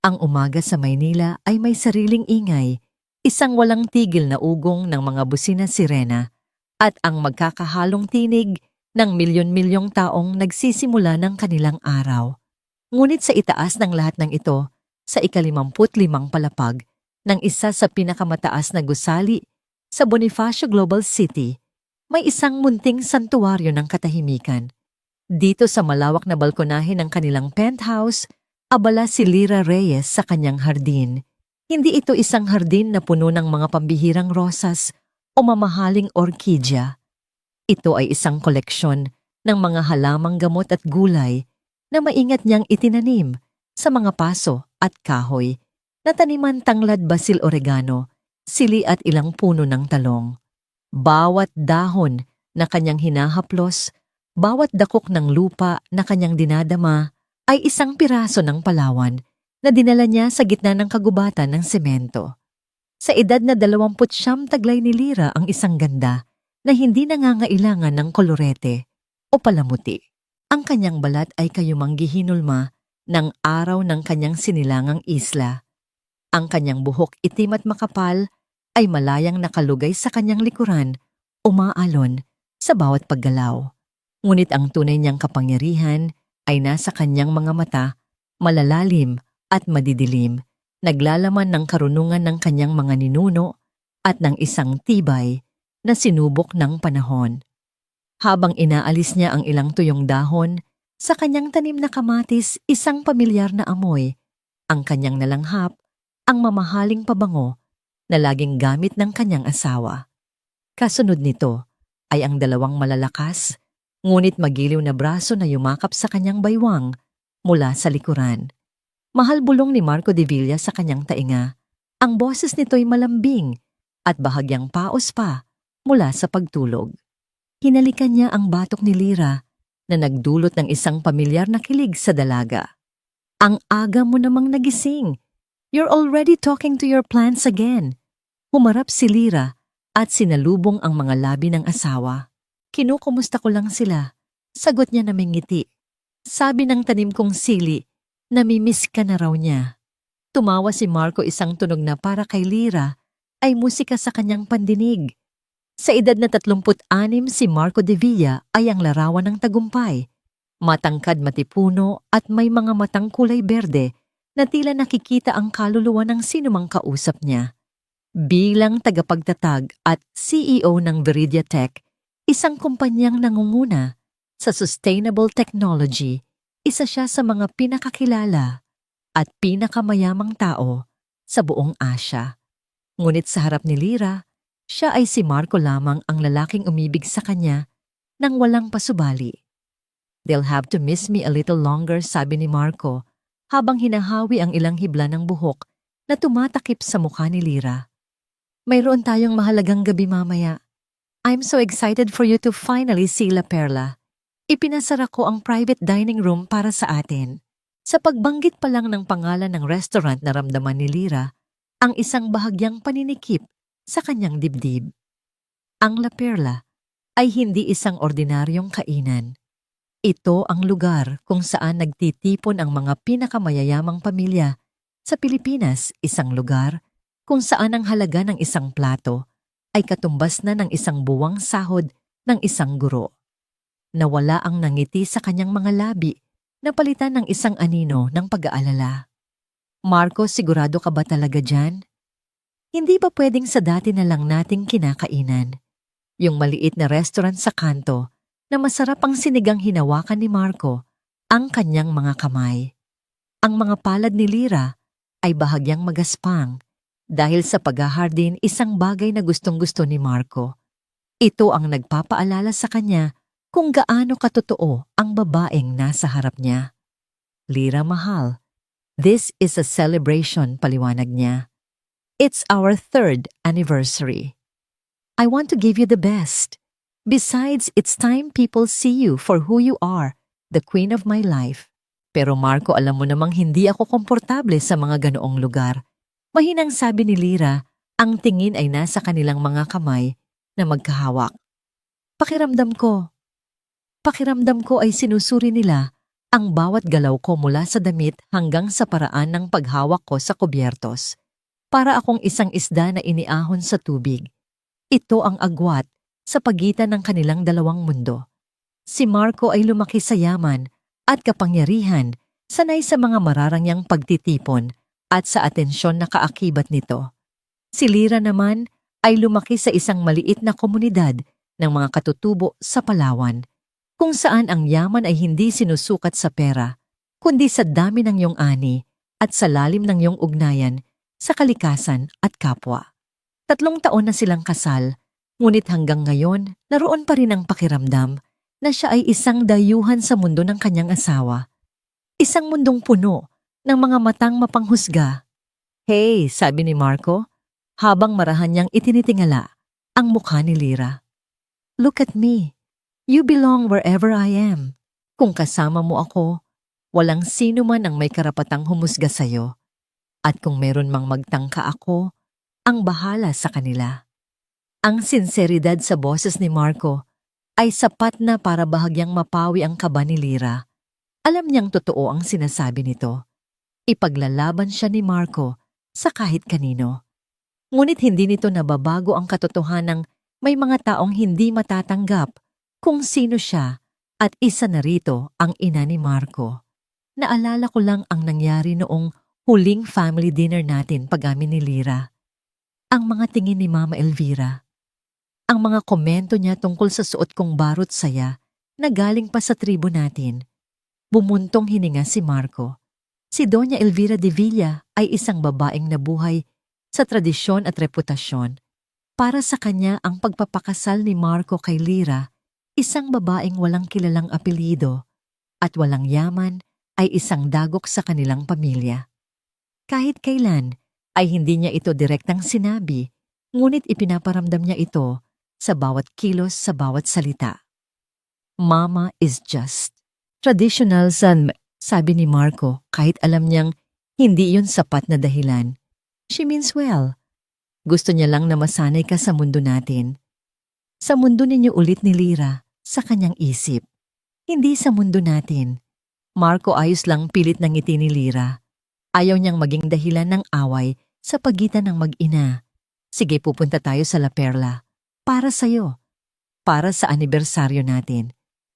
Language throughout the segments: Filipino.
Ang umaga sa Maynila ay may sariling ingay, isang walang tigil na ugong ng mga busina sirena, at ang magkakahalong tinig ng milyon-milyong taong nagsisimula ng kanilang araw. Ngunit sa itaas ng lahat ng ito, sa ika-55 palapag ng isa sa pinakamataas na gusali sa Bonifacio Global City, may isang munting santuwaryo ng katahimikan. Dito sa malawak na balkonahe ng kanilang penthouse, abala si Lyra Reyes sa kanyang hardin. Hindi ito isang hardin na puno ng mga pambihirang rosas o mamahaling orkidya. Ito ay isang koleksyon ng mga halamang gamot at gulay na maingat niyang itinanim sa mga paso at kahoy na taniman tanglad basil oregano, sili at ilang puno ng talong. Bawat dahon na kanyang hinahaplos, bawat dakok ng lupa na kanyang dinadama ay isang piraso ng Palawan na dinala niya sa gitna ng kagubatan ng semento. Sa edad na 29 taglay ni Lyra ang isang ganda na hindi nangangailangan ng kolorete o palamuti. Ang kanyang balat ay kayumang gihinulma ng araw ng kanyang sinilangang isla. Ang kanyang buhok itim at makapal ay malayang nakalugay sa kanyang likuran, umaalon sa bawat paggalaw. Ngunit ang tunay niyang kapangyarihan ay nasa kanyang mga mata, malalalim at madidilim, naglalaman ng karunungan ng kanyang mga ninuno at ng isang tibay na sinubok ng panahon. Habang inaalis niya ang ilang tuyong dahon, sa kanyang tanim na kamatis isang pamilyar na amoy, ang kanyang nalanghap, ang mamahaling pabango na laging gamit ng kanyang asawa. Kasunod nito ay ang dalawang malalakas, ngunit magiliw na braso na yumakap sa kanyang baywang mula sa likuran. Mahal bulong ni Marco de Villa sa kanyang tainga. Ang boses nito'y malambing at bahagyang paos pa mula sa pagtulog. Hinalikan niya ang batok ni Lyra na nagdulot ng isang pamilyar na kilig sa dalaga. Ang aga mo namang nagising. You're already talking to your plants again. Humarap si Lyra at sinalubong ang mga labi ng asawa. Kinukumusta ko lang sila. Sagot niya na may ngiti. Sabi ng tanim kong sili, namimiss ka na raw niya. Tumawa si Marco, isang tunog na para kay Lyra ay musika sa kanyang pandinig. Sa edad na 36, si Marco de Villa ay ang larawan ng tagumpay. Matangkad, matipuno at may mga matang kulay berde na tila nakikita ang kaluluwa ng sinumang kausap niya. Bilang tagapagtatag at CEO ng Viridia Tech, isang kumpanyang nangunguna sa sustainable technology, isa siya sa mga pinakakilala at pinakamayamang tao sa buong Asya. Ngunit sa harap ni Lyra, siya ay si Marco lamang ang lalaking umibig sa kanya nang walang pasubali. They'll have to miss me a little longer, sabi ni Marco habang hinahawi ang ilang hibla ng buhok na tumatakip sa mukha ni Lyra. Mayroon tayong mahalagang gabi mamaya. I'm so excited for you to finally see La Perla. Ipinasara ko ang private dining room para sa atin. Sa pagbanggit pa lang ng pangalan ng restaurant, naramdaman ni Lyra ang isang bahagyang paninikip sa kanyang dibdib. Ang La Perla ay hindi isang ordinaryong kainan. Ito ang lugar kung saan nagtitipon ang mga pinakamayayamang pamilya sa Pilipinas, isang lugar kung saan ang halaga ng isang plato ay katumbas na ng isang buwang sahod ng isang guro. Nawala ang nangiti sa kanyang mga labi na palitan ng isang anino ng pag-aalala. Marco, sigurado ka ba talaga dyan? Hindi ba pwedeng sa dati na lang nating kinakainan? Yung maliit na restaurant sa kanto na masarap ang sinigang, hinawakan ni Marco ang kanyang mga kamay. Ang mga palad ni Lyra ay bahagyang magaspang dahil sa paghahardin, isang bagay na gustong-gusto ni Marco. Ito ang nagpapaalala sa kanya kung gaano katotoo ang babaeng nasa harap niya. Lyra, mahal, this is a celebration, paliwanag niya. It's our 3rd anniversary. I want to give you the best. Besides, it's time people see you for who you are, the queen of my life. Pero Marco, alam mo namang hindi ako komportable sa mga ganoong lugar. Mahinang sabi ni Lyra, ang tingin ay nasa kanilang mga kamay na magkahawak. Pakiramdam ko ay sinusuri nila Ang bawat galaw ko mula sa damit hanggang sa paraan ng paghawak ko sa kubyertos. Para akong isang isda na iniahon sa tubig. Ito ang agwat sa pagitan ng kanilang dalawang mundo. Si Marco ay lumaki sa yaman at kapangyarihan, sanay sa mga mararangyang pagtitipon at sa atensyon na kaakibat nito. Si Lyra naman ay lumaki sa isang maliit na komunidad ng mga katutubo sa Palawan, kung saan ang yaman ay hindi sinusukat sa pera, kundi sa dami ng iyong ani at sa lalim ng iyong ugnayan sa kalikasan at kapwa. 3 taon na silang kasal, ngunit hanggang ngayon naroon pa rin ang pakiramdam na siya ay isang dayuhan sa mundo ng kanyang asawa. Isang mundong puno ng mga matang mapanghusga. "Hey," sabi ni Marco, habang marahan niyang itinitingala ang mukha ni Lyra. "Look at me. You belong wherever I am. Kung kasama mo ako, walang sino man ang may karapatang humusga sa'yo. At kung meron mang magtangka ako, ang bahala sa kanila." Ang sinseridad sa boses ni Marco ay sapat na para bahagyang mapawi ang kaba ni Lyra. Alam niyang totoo ang sinasabi nito. Ipaglalaban siya ni Marco sa kahit kanino. Ngunit hindi nito nababago ang katotohanang may mga taong hindi matatanggap kung sino siya, at isa na rito ang ina ni Marco. Naalala ko lang ang nangyari noong huling family dinner natin pag-amin ni Lyra. Ang mga tingin ni Mama Elvira. Ang mga komento niya tungkol sa suot kong barot saya na galing pa sa tribo natin. Bumuntong hininga si Marco. Si Doña Elvira de Villa ay isang babaeng nabuhay sa tradisyon at reputasyon. Para sa kanya ang pagpapakasal ni Marco kay Lyra, isang babaeng walang kilalang apelyido at walang yaman, ay isang dagok sa kanilang pamilya. Kahit kailan ay hindi niya ito direktang sinabi, ngunit ipinaparamdam niya ito sa bawat kilos, sa bawat salita. "Mama is just." Traditional son, sabi ni Marco, kahit alam niyang hindi yun sapat na dahilan. She means well. Gusto niya lang na masanay ka sa mundo natin. Sa mundo ninyo ulit ni Lyra, sa kanyang isip. Hindi sa mundo natin. Marco ayos lang pilit ng ngiti ni Lyra. Ayaw niyang maging dahilan ng away sa pagitan ng mag-ina. "Sige, pupunta tayo sa La Perla. Para sa'yo. Para sa anibersaryo natin."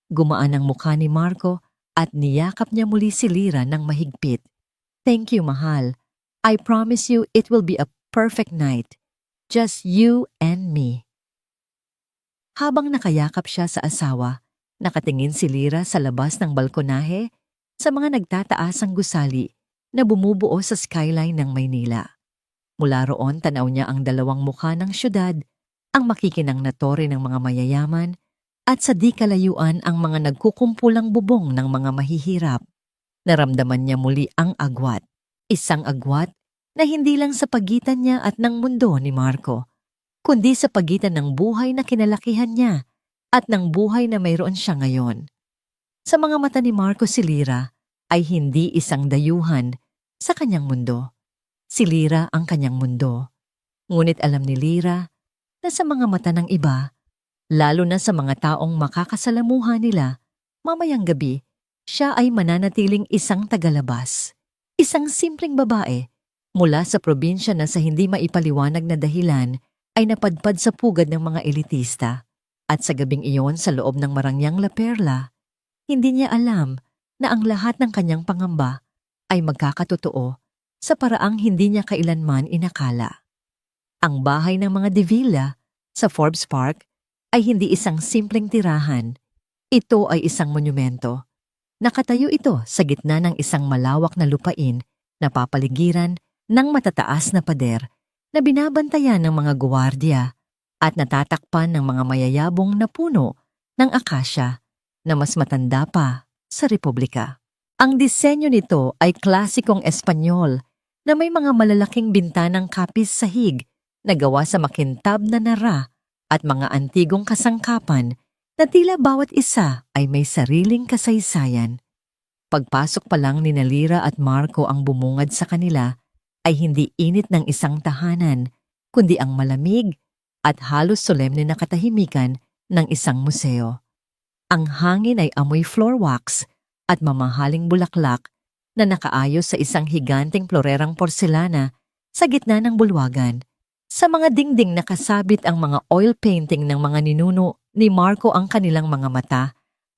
Gumaan ang mukha ni Marco at niyakap niya muli si Lyra ng mahigpit. "Thank you, mahal. I promise you it will be a perfect night. Just you and me." Habang nakayakap siya sa asawa, nakatingin si Lyra sa labas ng balkonahe sa mga nagtataasang gusali na bumubuo sa skyline ng Maynila. Mula roon tanaw niya ang dalawang mukha ng syudad, ang makikinang na tore ng mga mayayaman, at sa di kalayuan ang mga nagkukumpulang bubong ng mga mahihirap. Naramdaman niya muli ang agwat. Isang agwat na hindi lang sa pagitan niya at ng mundo ni Marco, kundi sa pagitan ng buhay na kinalakihan niya at ng buhay na mayroon siya ngayon. Sa mga mata ni Marco, si Lyra ay hindi isang dayuhan sa kanyang mundo. Si Lyra ang kanyang mundo. Ngunit alam ni Lyra na sa mga mata ng iba, lalo na sa mga taong makakasalamuha nila, mamayang gabi, siya ay mananatiling isang tagalabas. Isang simpleng babae mula sa probinsya na sa hindi maipaliwanag na dahilan ay napadpad sa pugad ng mga elitista. At sa gabing iyon sa loob ng marangyang La Perla, hindi niya alam na ang lahat ng kanyang pangamba ay magkakatotoo sa paraang hindi niya kailanman inakala. Ang bahay ng mga De Villa sa Forbes Park ay hindi isang simpleng tirahan. Ito ay isang monumento. Nakatayo ito sa gitna ng isang malawak na lupain na papaligiran ng matataas na pader na binabantayan ng mga guwardiya at natatakpan ng mga mayayabong na puno ng akasya na mas matanda pa sa Republika. Ang disenyo nito ay klasikong Espanyol na may mga malalaking bintanang kapis sahig na gawa sa makintab na nara at mga antigong kasangkapan na tila bawat isa ay may sariling kasaysayan. Pagpasok pa lang ni Lyra at Marco ang bumungad sa kanila ay hindi init ng isang tahanan, kundi ang malamig at halos solemne na katahimikan ng isang museo. Ang hangin ay amoy floor wax at mamahaling bulaklak na nakaayos sa isang higanteng florerang porselana sa gitna ng bulwagan. Sa mga dingding nakasabit ang mga oil painting ng mga ninuno ni Marco. Ang kanilang mga mata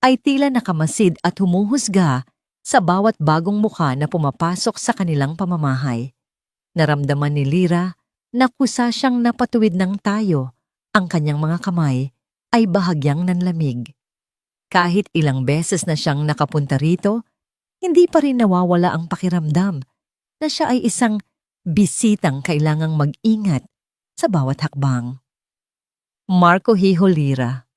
ay tila nakamasid at humuhusga sa bawat bagong mukha na pumapasok sa kanilang pamamahay. Naramdaman ni Lyra na kusa siyang napatuwid ng tayo. Ang kanyang mga kamay ay bahagyang nanlamig. Kahit ilang beses na siyang nakapunta rito, hindi pa rin nawawala ang pakiramdam na siya ay isang bisitang kailangang mag-ingat sa bawat hakbang. Marco Hijo Lyra.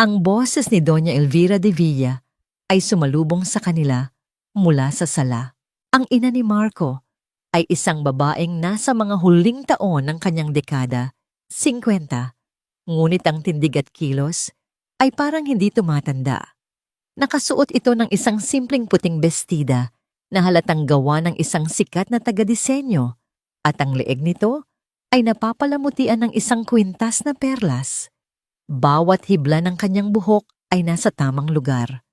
Ang boses ni Doña Elvira de Villa ay sumalubong sa kanila mula sa sala. Ang ina ni Marco ay isang babaeng nasa mga huling taon ng kanyang dekada, 50, ngunit ang tindig at kilos ay parang hindi tumatanda. Nakasuot ito ng isang simpleng puting bestida na halatang gawa ng isang sikat na taga-disenyo at ang leeg nito ay napapalamutian ng isang kwintas na perlas. Bawat hibla ng kanyang buhok ay nasa tamang lugar.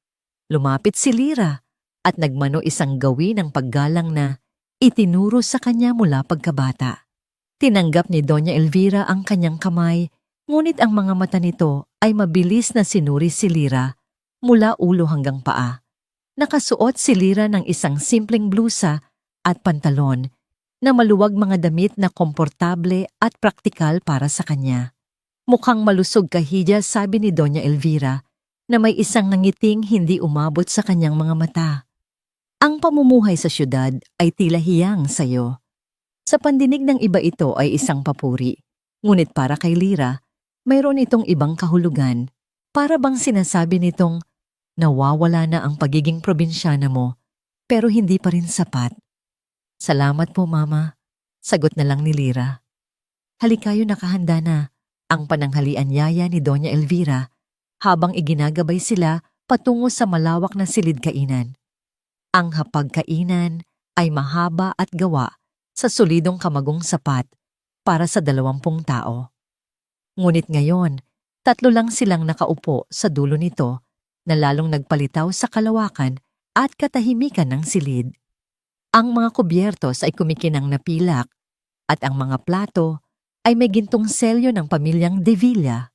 Lumapit si Lyra at nagmano isang gawi ng paggalang na itinuro sa kanya mula pagkabata. Tinanggap ni Doña Elvira ang kanyang kamay, ngunit ang mga mata nito ay mabilis na sinuri si Lyra mula ulo hanggang paa. Nakasuot si Lyra ng isang simpleng blusa at pantalon na maluwag mga damit na komportable at praktikal para sa kanya. Mukhang malusog kahilya, sabi ni Doña Elvira na may isang nangiting hindi umabot sa kanyang mga mata. Ang pamumuhay sa syudad ay tila hiyang sayo. Sa pandinig ng iba ito ay isang papuri, ngunit para kay Lyra, mayroon itong ibang kahulugan. Para bang sinasabi nitong, nawawala na ang pagiging probinsyana mo, pero hindi pa rin sapat. Salamat po, Mama. Sagot na lang ni Lyra. Halikayo, nakahanda na ang pananghalian yaya ni Doña Elvira habang iginagabay sila patungo sa malawak na silid-kainan. Ang hapagkainan ay mahaba at gawa sa solidong kamagong sapat para sa 20 tao. Ngunit ngayon, 3 lang silang nakaupo sa dulo nito na lalong nagpalitaw sa kalawakan at katahimikan ng silid. Ang mga kubyertos ay kumikinang napilak at ang mga plato ay may gintong selyo ng pamilyang De Villa.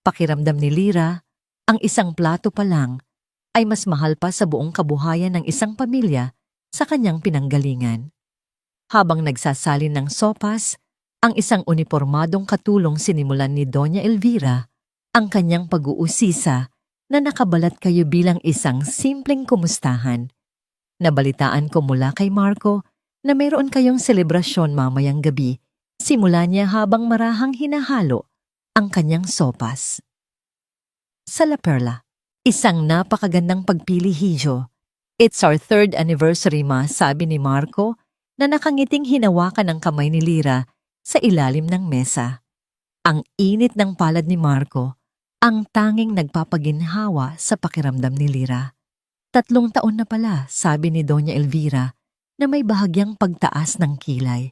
Pakiramdam ni Lyra, ang isang plato pa lang ay mas mahal pa sa buong kabuhayan ng isang pamilya sa kanyang pinanggalingan. Habang nagsasalin ng sopas, ang isang unipormadong katulong sinimulan ni Doña Elvira ang kanyang pag-uusisa na nakabalat kayo bilang isang simpleng kumustahan. Nabalitaan ko mula kay Marco na mayroon kayong selebrasyon mamayang gabi. Simula niya habang marahang hinahalo ang kanyang sopas. Sa La Perla, isang napakagandang pagpili, Hijo. It's our 3rd anniversary, Ma, sabi ni Marco na nakangiting hinawakan ang kamay ni Lyra sa ilalim ng mesa. Ang init ng palad ni Marco, ang tanging nagpapaginhawa sa pakiramdam ni Lyra. 3 taon na pala, sabi ni Doña Elvira na may bahagyang pagtaas ng kilay.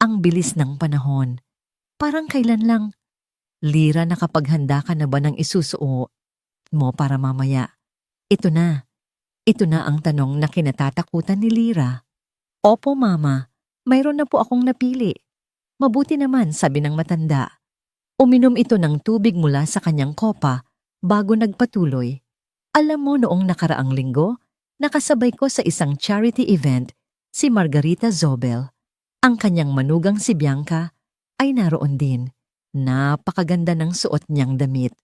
Ang bilis ng panahon. Parang kailan lang. Lyra, nakapaghanda ka na ba ng isusuot mo para mamaya? Ito na. Ito na ang tanong na kinatatakutan ni Lyra. Opo, Mama. Mayroon na po akong napili. Mabuti naman, sabi ng matanda. Uminom ito ng tubig mula sa kanyang kopa bago nagpatuloy. Alam mo, noong nakaraang linggo, nakasabay ko sa isang charity event si Margarita Zobel. Ang kanyang manugang si Bianca ay naroon din. Napakaganda ng suot niyang damit.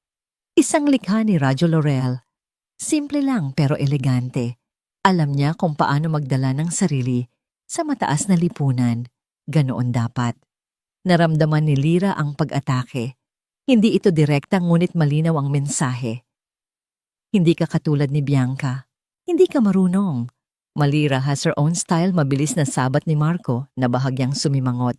Isang likha ni Radyo Laurel. Simple lang pero elegante. Alam niya kung paano magdala ng sarili sa mataas na lipunan. Ganoon dapat. Naramdaman ni Lyra ang pag-atake. Hindi ito direkta ngunit malinaw ang mensahe. Hindi ka katulad ni Bianca. Hindi ka marunong. Lyra has her own style, mabilis na sabat ni Marco na bahagyang sumimangot.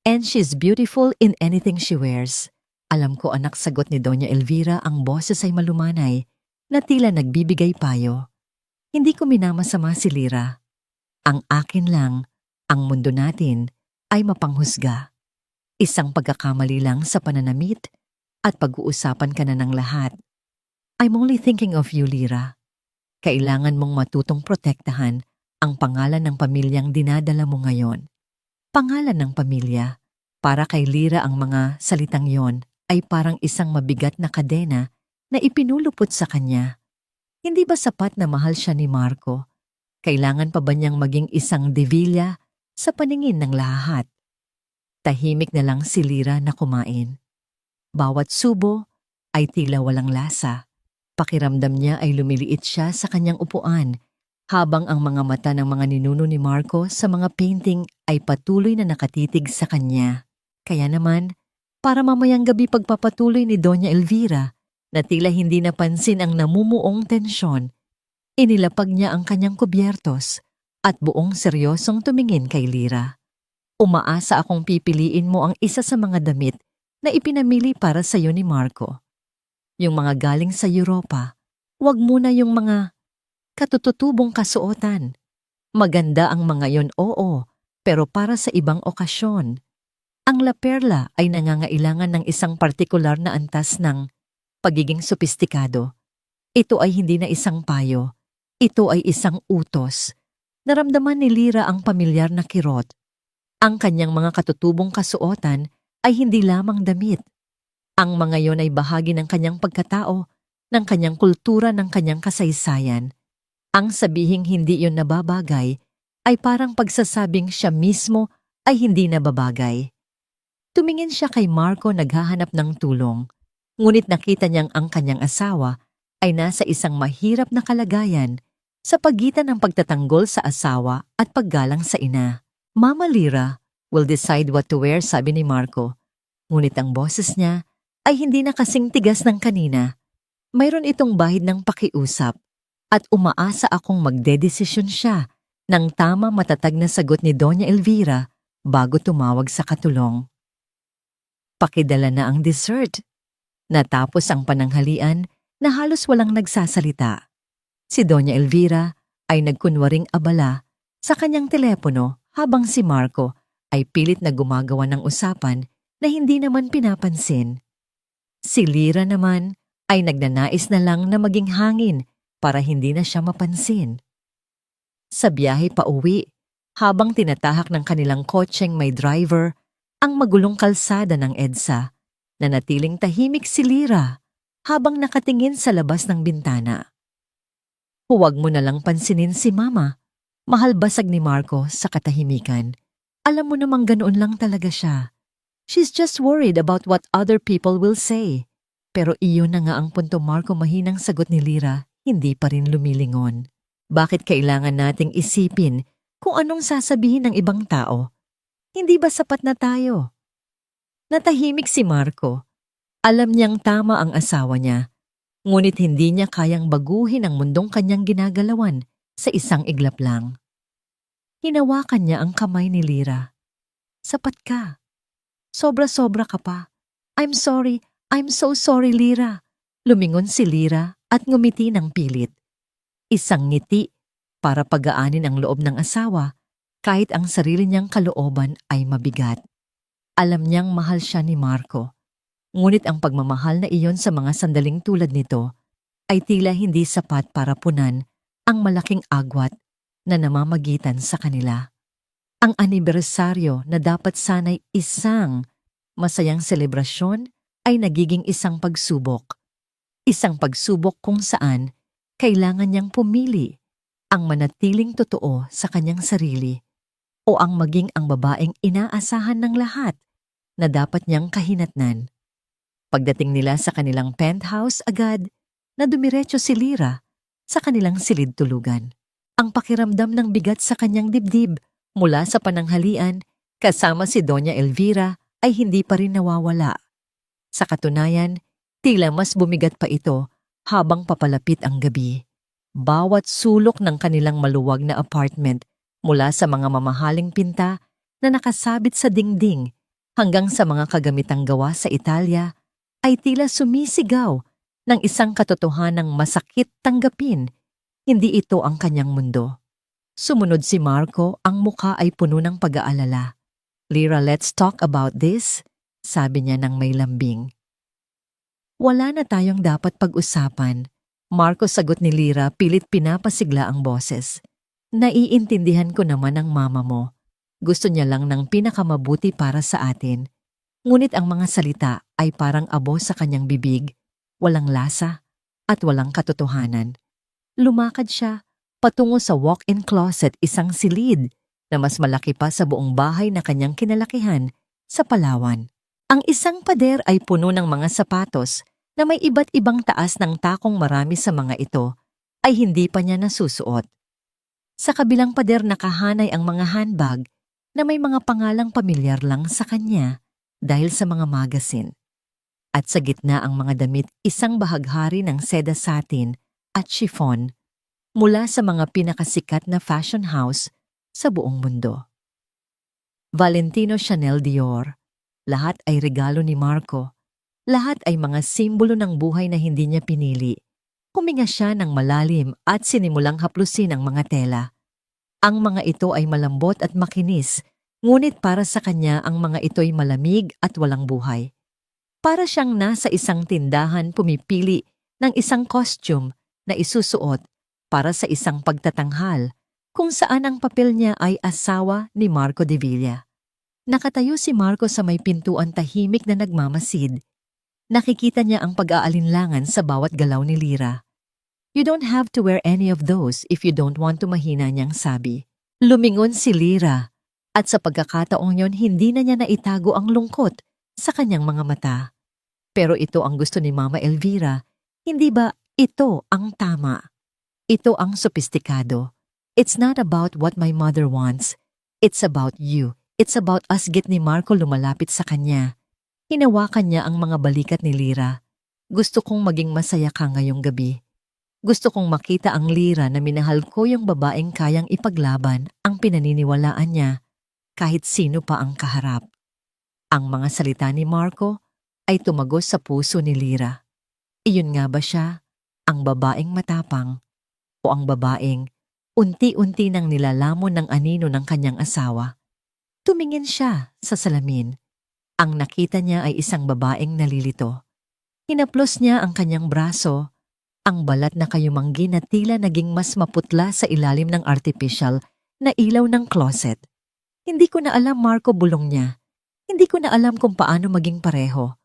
And she's beautiful in anything she wears. Alam ko, anak, sagot ni Doña Elvira, ang boses ay malumanay na tila nagbibigay payo. Hindi ko minamasama si Lyra. Ang akin lang, ang mundo natin ay mapanghusga. Isang pagkakamali lang sa pananamit at pag-uusapan ka na ng lahat. I'm only thinking of you, Lyra. kailangan mong matutong protektahan ang pangalan ng pamilyang dinadala mo ngayon. Pangalan ng pamilya, para kay Lyra ang mga salitang yon ay parang isang mabigat na kadena na ipinulupot sa kanya. Hindi ba sapat na mahal siya ni Marco? Kailangan pa ba niyang maging isang Devilla sa paningin ng lahat? Tahimik na lang si Lyra na kumain. Bawat subo ay tila walang lasa. Pakiramdam niya ay lumiliit siya sa kanyang upuan, habang ang mga mata ng mga ninuno ni Marco sa mga painting ay patuloy na nakatitig sa kanya. Kaya naman, para mamayang gabi pagpapatuloy ni Doña Elvira, na tila hindi napansin ang namumuong tensyon, inilapag niya ang kanyang kubyertos at buong seryosong tumingin kay Lyra. Umaasa akong pipiliin mo ang isa sa mga damit na ipinamili para sa iyo ni Marco. Yung mga galing sa Europa, wag muna yung mga katutubong kasuotan. Maganda ang mga yon, oo, pero para sa ibang okasyon. Ang La Perla ay nangangailangan ng isang partikular na antas ng pagiging sopistikado. Ito ay hindi na isang payo. Ito ay isang utos. Naramdaman ni Lyra ang pamilyar na kirot. Ang kanyang mga katutubong kasuotan ay hindi lamang damit. Ang mga yon ay bahagi ng kanyang pagkatao, ng kanyang kultura, ng kanyang kasaysayan. Ang sabihing hindi yon nababagay ay parang pagsasabing siya mismo ay hindi nababagay. Tumingin siya kay Marco naghahanap ng tulong, ngunit nakita niyang ang kanyang asawa ay nasa isang mahirap na kalagayan sa pagitan ng pagtatanggol sa asawa at paggalang sa ina. Mama Lyra will decide what to wear, sabi ni Marco. Ngunit ang boses niya ay hindi na kasing tigas ng kanina. Mayroon itong bahid ng pakiusap at umaasa akong magdedesisyon siya ng tama matatag na sagot ni Doña Elvira bago tumawag sa katulong. Pakidala na ang dessert. Natapos ang pananghalian na halos walang nagsasalita. Si Doña Elvira ay nagkunwaring abala sa kanyang telepono habang si Marco ay pilit na gumagawa ng usapan na hindi naman pinapansin. Si Lyra naman ay nagnanais na lang na maging hangin para hindi na siya mapansin. Sa biyahe pa uwi, habang tinatahak ng kanilang kotseng may driver, ang magulong kalsada ng EDSA, nanatiling tahimik si Lyra habang nakatingin sa labas ng bintana. Huwag mo na lang pansinin si Mama. Mahal basag ni Marco sa katahimikan. Alam mo namang ganoon lang talaga siya. She's just worried about what other people will say. Pero iyon na nga ang punto, Marco, mahinang sagot ni Lyra, hindi pa rin lumilingon. Bakit kailangan nating isipin kung anong sasabihin ng ibang tao? Hindi ba sapat na tayo? Natahimik si Marco. Alam niyang tama ang asawa niya, ngunit hindi niya kayang baguhin ang mundong kanyang ginagalawan sa isang iglap lang. Hinawakan niya ang kamay ni Lyra. Sapat ka. Sobra-sobra ka pa. I'm so sorry, Lyra. Lumingon si Lyra at ngumiti ng pilit. Isang ngiti para pagaanin ang loob ng asawa kahit ang sarili niyang kalooban ay mabigat. Alam niyang mahal siya ni Marco. Ngunit ang pagmamahal na iyon sa mga sandaling tulad nito ay tila hindi sapat para punan ang malaking agwat na namamagitan sa kanila. Ang anibersaryo na dapat sana'y isang masayang selebrasyon ay nagiging isang pagsubok. Isang pagsubok kung saan kailangan niyang pumili ang manatiling totoo sa kanyang sarili o ang maging ang babaeng inaasahan ng lahat na dapat niyang kahinatnan. Pagdating nila sa kanilang penthouse agad, na dumiretso si Lyra sa kanilang silid tulugan. Ang pakiramdam ng bigat sa kanyang dibdib mula sa pananghalian kasama si Doña Elvira ay hindi pa rin nawawala. Sa katunayan, tila mas bumigat pa ito habang papalapit ang gabi. Bawat sulok ng kanilang maluwag na apartment mula sa mga mamahaling pinta na nakasabit sa dingding hanggang sa mga kagamitang gawa sa Italia ay tila sumisigaw ng isang katotohanang masakit tanggapin. Hindi ito ang kanyang mundo. Sumunod si Marco, ang mukha ay puno ng pag-aalala. Lyra, let's talk about this, sabi niya ng may lambing. Wala na tayong dapat pag-usapan. Marco, sagot ni Lyra, pilit pinapasigla ang boses. Naiintindihan ko naman ang mama mo. Gusto niya lang ng pinakamabuti para sa atin. Ngunit ang mga salita ay parang abo sa kanyang bibig, walang lasa at walang katotohanan. Lumakad siya patungo sa walk-in closet, isang silid na mas malaki pa sa buong bahay na kanyang kinalakihan sa Palawan. Ang isang pader ay puno ng mga sapatos na may iba't ibang taas ng takong, marami sa mga ito ay hindi pa niya nasusuot. Sa kabilang pader nakahanay ang mga handbag na may mga pangalang pamilyar lang sa kanya dahil sa mga magazine. At sa gitna ang mga damit, isang bahaghari ng seda satin at chiffon mula sa mga pinakasikat na fashion house sa buong mundo. Valentino, Chanel, Dior, lahat ay regalo ni Marco. Lahat ay mga simbolo ng buhay na hindi niya pinili. Huminga siya ng malalim at sinimulang haplusin ang mga tela. Ang mga ito ay malambot at makinis, ngunit para sa kanya ang mga ito'y malamig at walang buhay. Para siyang nasa isang tindahan pumipili ng isang costume na isusuot para sa isang pagtatanghal, kung saan ang papel niya ay asawa ni Marco de Villa. Nakatayo si Marco sa may pintuan, tahimik na nagmamasid. Nakikita niya ang pag-aalinlangan sa bawat galaw ni Lyra. "You don't have to wear any of those if you don't want to," mahina niyang sabi. Lumingon si Lyra at sa pagkakataong yon hindi na niya naitago ang lungkot sa kanyang mga mata. Pero ito ang gusto ni Mama Elvira, hindi ba ito ang tama? Ito ang sopistikado. It's not about what my mother wants. It's about you. It's about us. Git ni Marco, lumalapit sa kanya. Hinawakan niya ang mga balikat ni Lyra. "Gusto kong maging masaya ka ngayong gabi. Gusto kong makita ang Lyra na minahal ko, yung babaeng kayang ipaglaban ang pinaniniwalaan niya kahit sino pa ang kaharap." Ang mga salita ni Marco ay tumagos sa puso ni Lyra. Iyon nga ba siya, ang babaeng matapang, o ang babaeng unti-unti nang nilalamon ng anino ng kanyang asawa? Tumingin siya sa salamin. Ang nakita niya ay isang babaeng nalilito. Hinaplos niya ang kanyang braso, ang balat na kayumanggi na tila naging mas maputla sa ilalim ng artificial na ilaw ng closet. "Hindi ko na alam, Marco," bulong niya. "Hindi ko na alam kung paano maging pareho.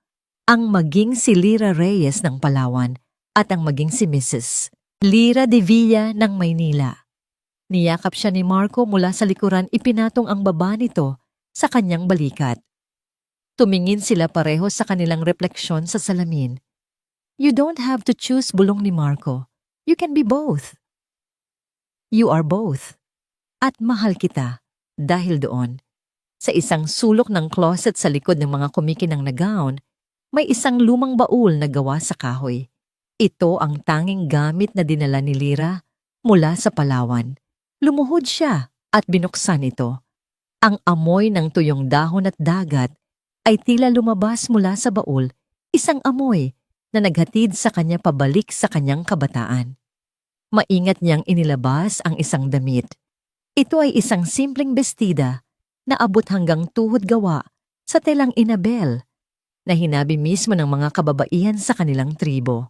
Ang maging si Lyra Reyes ng Palawan at ang maging si Mrs. Lyra de Villa ng Maynila." Niyakap siya ni Marco mula sa likuran, ipinatong ang baba nito sa kanyang balikat. Tumingin sila pareho sa kanilang refleksyon sa salamin. "You don't have to choose," bulong ni Marco. "You can be both. You are both. At mahal kita dahil doon." Sa isang sulok ng closet sa likod ng mga kumikinang na gown, may isang lumang baul na gawa sa kahoy. Ito ang tanging gamit na dinala ni Lyra mula sa Palawan. Lumuhod siya at binuksan ito. Ang amoy ng tuyong dahon at dagat ay tila lumabas mula sa baul, isang amoy na naghatid sa kanya pabalik sa kanyang kabataan. Maingat niyang inilabas ang isang damit. Ito ay isang simpleng bestida na abot hanggang tuhod, gawa sa telang inabel na hinabi mismo ng mga kababaihan sa kanilang tribo.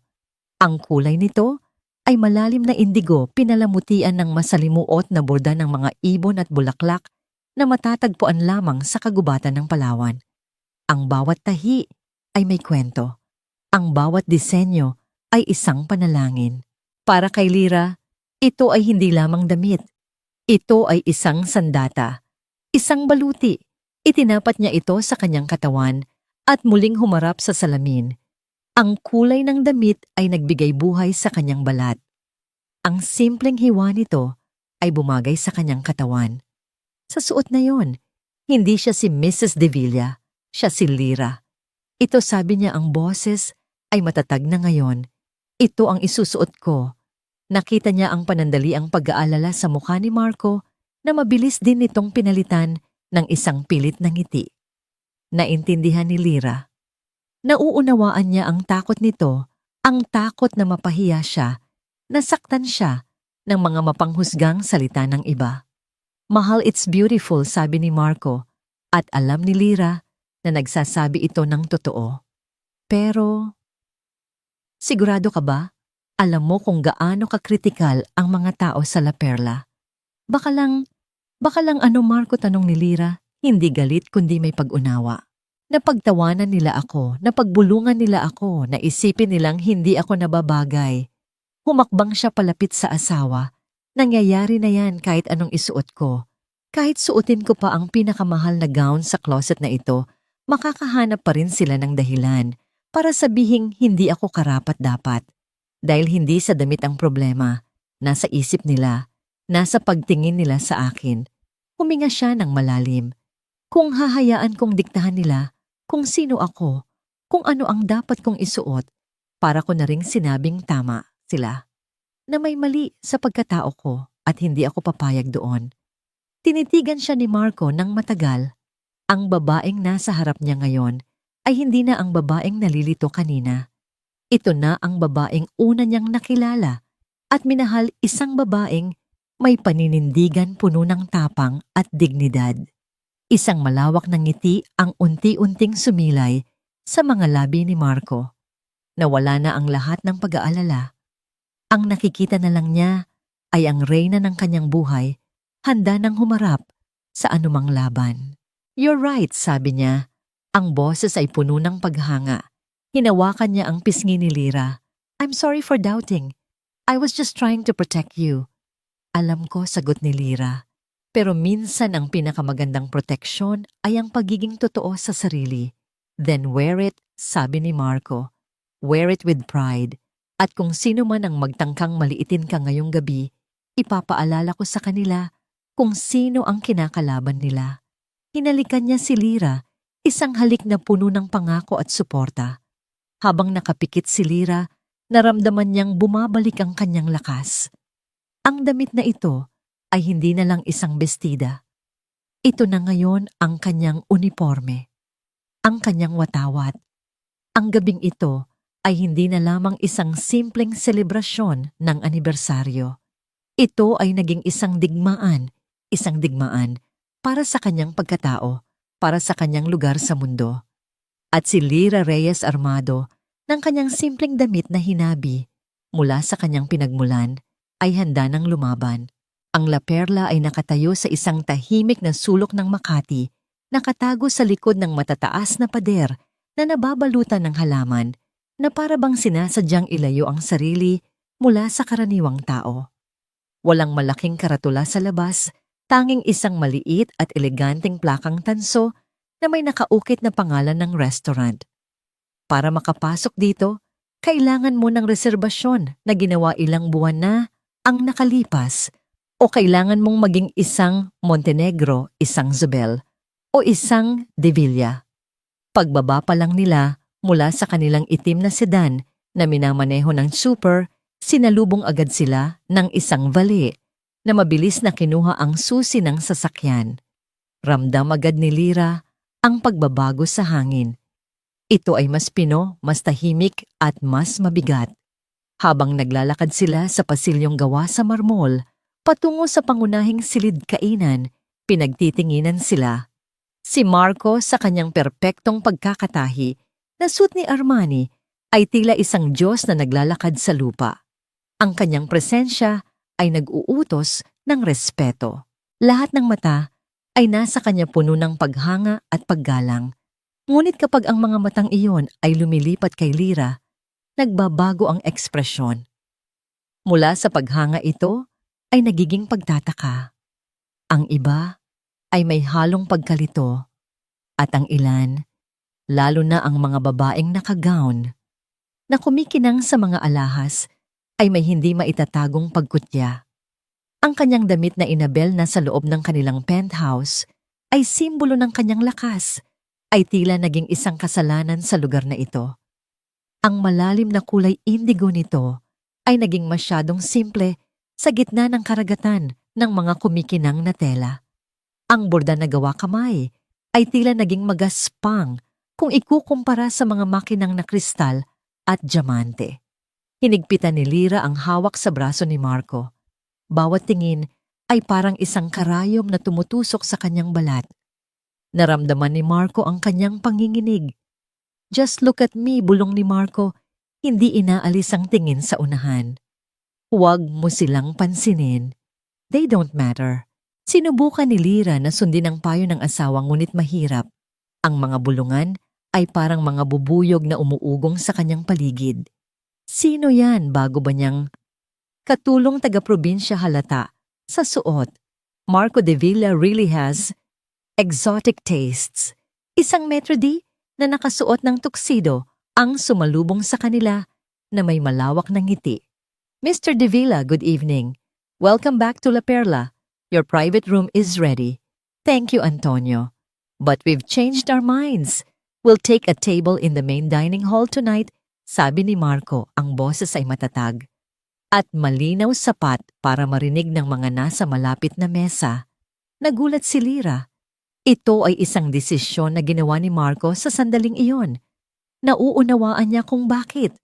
Ang kulay nito ay malalim na indigo, pinalamutian ng masalimuot na borda ng mga ibon at bulaklak na matatagpuan lamang sa kagubatan ng Palawan. Ang bawat tahi ay may kwento. Ang bawat disenyo ay isang panalangin. Para kay Lyra, ito ay hindi lamang damit. Ito ay isang sandata, isang baluti. Itinapat niya ito sa kanyang katawan at muling humarap sa salamin. Ang kulay ng damit ay nagbigay buhay sa kanyang balat. Ang simpleng hiwa nito ay bumagay sa kanyang katawan. Sa suot na yon, hindi siya si Mrs. de Villa, siya si Lyra. Ito, sabi niya, ang boses ay matatag na ngayon. Ito ang isusuot ko. Nakita niya ang panandaliang pag-aalala sa mukha ni Marco na mabilis din nitong pinalitan ng isang pilit na ngiti. Naintindihan ni Lyra. Nauunawaan niya ang takot nito, ang takot na mapahiya siya, nasaktan siya ng mga mapanghusgang salita ng iba. "Mahal, it's beautiful," sabi ni Marco, at alam ni Lyra na nagsasabi ito ng totoo. Pero, "Sigurado ka ba?" Alam mo kung gaano kakritikal ang mga tao sa La Perla. Baka lang ano Marco, tanong ni Lira, hindi galit kundi may pag-unawa. Napagtawanan nila ako, napagbulungan nila ako, naisipin nilang hindi ako nababagay. Humakbang siya palapit sa asawa. Nangyayari na yan kahit anong isuot ko. Kahit suotin ko pa ang pinakamahal na gown sa closet na ito, makakahanap pa rin sila ng dahilan para sabihing hindi ako karapat-dapat. Dahil hindi sa damit ang problema, nasa isip nila, nasa pagtingin nila sa akin. Huminga siya ng malalim. Kung hahayaan kong diktahan nila kung sino ako, kung ano ang dapat kong isuot, para ko na ring sinabing tama sila. Na may mali sa pagkatao ko at hindi ako papayag doon. Tinitigan siya ni Marco ng matagal. Ang babaeng nasa harap niya ngayon ay hindi na ang babaeng nalilito kanina. Ito na ang babaeng una niyang nakilala at minahal, isang babaeng may paninindigan puno ng tapang at dignidad. Isang malawak na ngiti ang unti-unting sumilay sa mga labi ni Marco. Nawala na ang lahat ng pag-aalala. Ang nakikita na lang niya ay ang reyna ng kanyang buhay, handa nang humarap sa anumang laban. "You're right," sabi niya. Ang boses ay puno ng paghanga. Hinawakan niya ang pisngi ni Lira. "I'm sorry for doubting. I was just trying to protect you." "Alam ko," sagot ni Lira. "Pero minsan ang pinakamagandang proteksyon ay ang pagiging totoo sa sarili." "Then wear it," sabi ni Marco. "Wear it with pride. At kung sino man ang magtangkang maliitin ka ngayong gabi, ipapaalala ko sa kanila kung sino ang kinakalaban nila." Hinalikan niya si Lira, isang halik na puno ng pangako at suporta. Habang nakapikit si Lira, naramdaman niyang bumabalik ang kanyang lakas. Ang damit na ito ay hindi na lang isang bestida. Ito na ngayon ang kanyang uniforme, ang kanyang watawat. Ang gabing ito ay hindi na lamang isang simpleng selebrasyon ng anibersaryo. Ito ay naging isang digmaan para sa kanyang pagkatao, para sa kanyang lugar sa mundo. At si Lira Reyes Armado, ng kanyang simpleng damit na hinabi mula sa kanyang pinagmulan, ay handa ng lumaban. Ang La Perla ay nakatayo sa isang tahimik na sulok ng Makati, nakatago sa likod ng matataas na pader na nababalutan ng halaman, na para bang sinasadyang ilayo ang sarili mula sa karaniwang tao. Walang malaking karatula sa labas, tanging isang maliit at eleganteng plakang tanso na may nakaukit na pangalan ng restaurant. Para makapasok dito, kailangan mo ng reserbasyon na ginawa ilang buwan na ang nakalipas, o kailangan mong maging isang Montenegro, isang Zobel, o isang De Villa. Pagbaba pa lang nila mula sa kanilang itim na sedan na minamaneho ng super, sinalubong agad sila ng isang valet na mabilis na kinuha ang susi ng sasakyan. Ramdam agad ni Lira ang pagbabago sa hangin. Ito ay mas pino, mas tahimik at mas mabigat. Habang naglalakad sila sa pasilyong gawa sa marmol, patungo sa pangunahing silid kainan, pinagtitinginan sila. Si Marco sa kanyang perpektong pagkakatahi na suit ni Armani ay tila isang Diyos na naglalakad sa lupa. Ang kanyang presensya ay nag-uutos ng respeto. Lahat ng mata ay nasa kanya puno ng paghanga at paggalang. Ngunit kapag ang mga matang iyon ay lumilipat kay Lira, nagbabago ang ekspresyon. Mula sa paghanga ito ay nagiging pagtataka. Ang iba ay may halong pagkalito, at ang ilan, lalo na ang mga babaeng nakagown, na kumikinang sa mga alahas, ay may hindi maitatagong pagkutya. Ang kanyang damit na inabel na sa loob ng kanilang penthouse ay simbolo ng kanyang lakas, ay tila naging isang kasalanan sa lugar na ito. Ang malalim na kulay indigo nito ay naging masyadong simple sa gitna ng karagatan ng mga kumikinang na tela. Ang borda na gawa kamay ay tila naging magaspang kung ikukumpara sa mga makinang na kristal at diamante. Hinigpitan ni Lira ang hawak sa braso ni Marco. Bawat tingin ay parang isang karayom na tumutusok sa kanyang balat. Naramdaman ni Marco ang kanyang panginginig. "Just look at me," bulong ni Marco. Hindi inaalis ang tingin sa unahan. Huwag mo silang pansinin. They don't matter. Sinubukan ni Lyra na sundin ang payo ng asawa ngunit mahirap. Ang mga bulungan ay parang mga bubuyog na umuugong sa kanyang paligid. Sino yan bago ba niyang katulong taga-probinsya halata sa suot? Marco de Villa really has exotic tastes. Isang Metro D na nakasuot ng tuxedo ang sumalubong sa kanila na may malawak na ngiti. Mr. De Villa, good evening. Welcome back to La Perla. Your private room is ready. Thank you, Antonio. But we've changed our minds. We'll take a table in the main dining hall tonight, sabi ni Marco, ang boses ay matatag. At malinaw sapat para marinig ng mga nasa malapit na mesa. Nagulat si Lyra. Ito ay isang desisyon na ginawa ni Marco sa sandaling iyon. Nauunawaan niya kung bakit.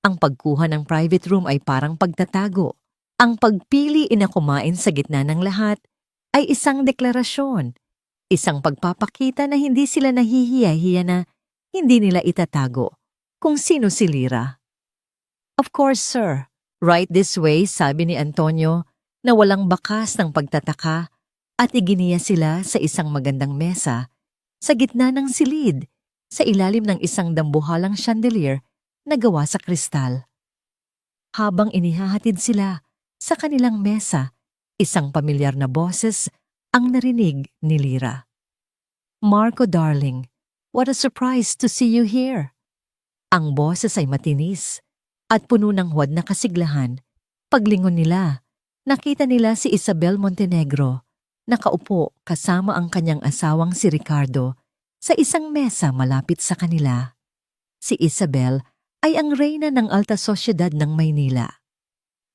Ang pagkuha ng private room ay parang pagtatago. Ang pagpili na kumain sa gitna ng lahat ay isang deklarasyon. Isang pagpapakita na hindi sila nahihiya-hiya na hindi nila itatago kung sino si Lyra. Of course, sir. Right this way, sabi ni Antonio na walang bakas ng pagtataka at iginiya sila sa isang magandang mesa sa gitna ng silid sa ilalim ng isang dambuhalang chandelier na gawa sa kristal. Habang inihahatid sila sa kanilang mesa, isang pamilyar na boses ang narinig ni Lyra. Marco darling, what a surprise to see you here. Ang boses ay matinis at puno ng huwad na kasiglahan. Paglingon nila, nakita nila si Isabel Montenegro, nakaupo kasama ang kanyang asawang si Ricardo sa isang mesa malapit sa kanila. Si Isabel ay ang reyna ng alta sosyedad ng Maynila.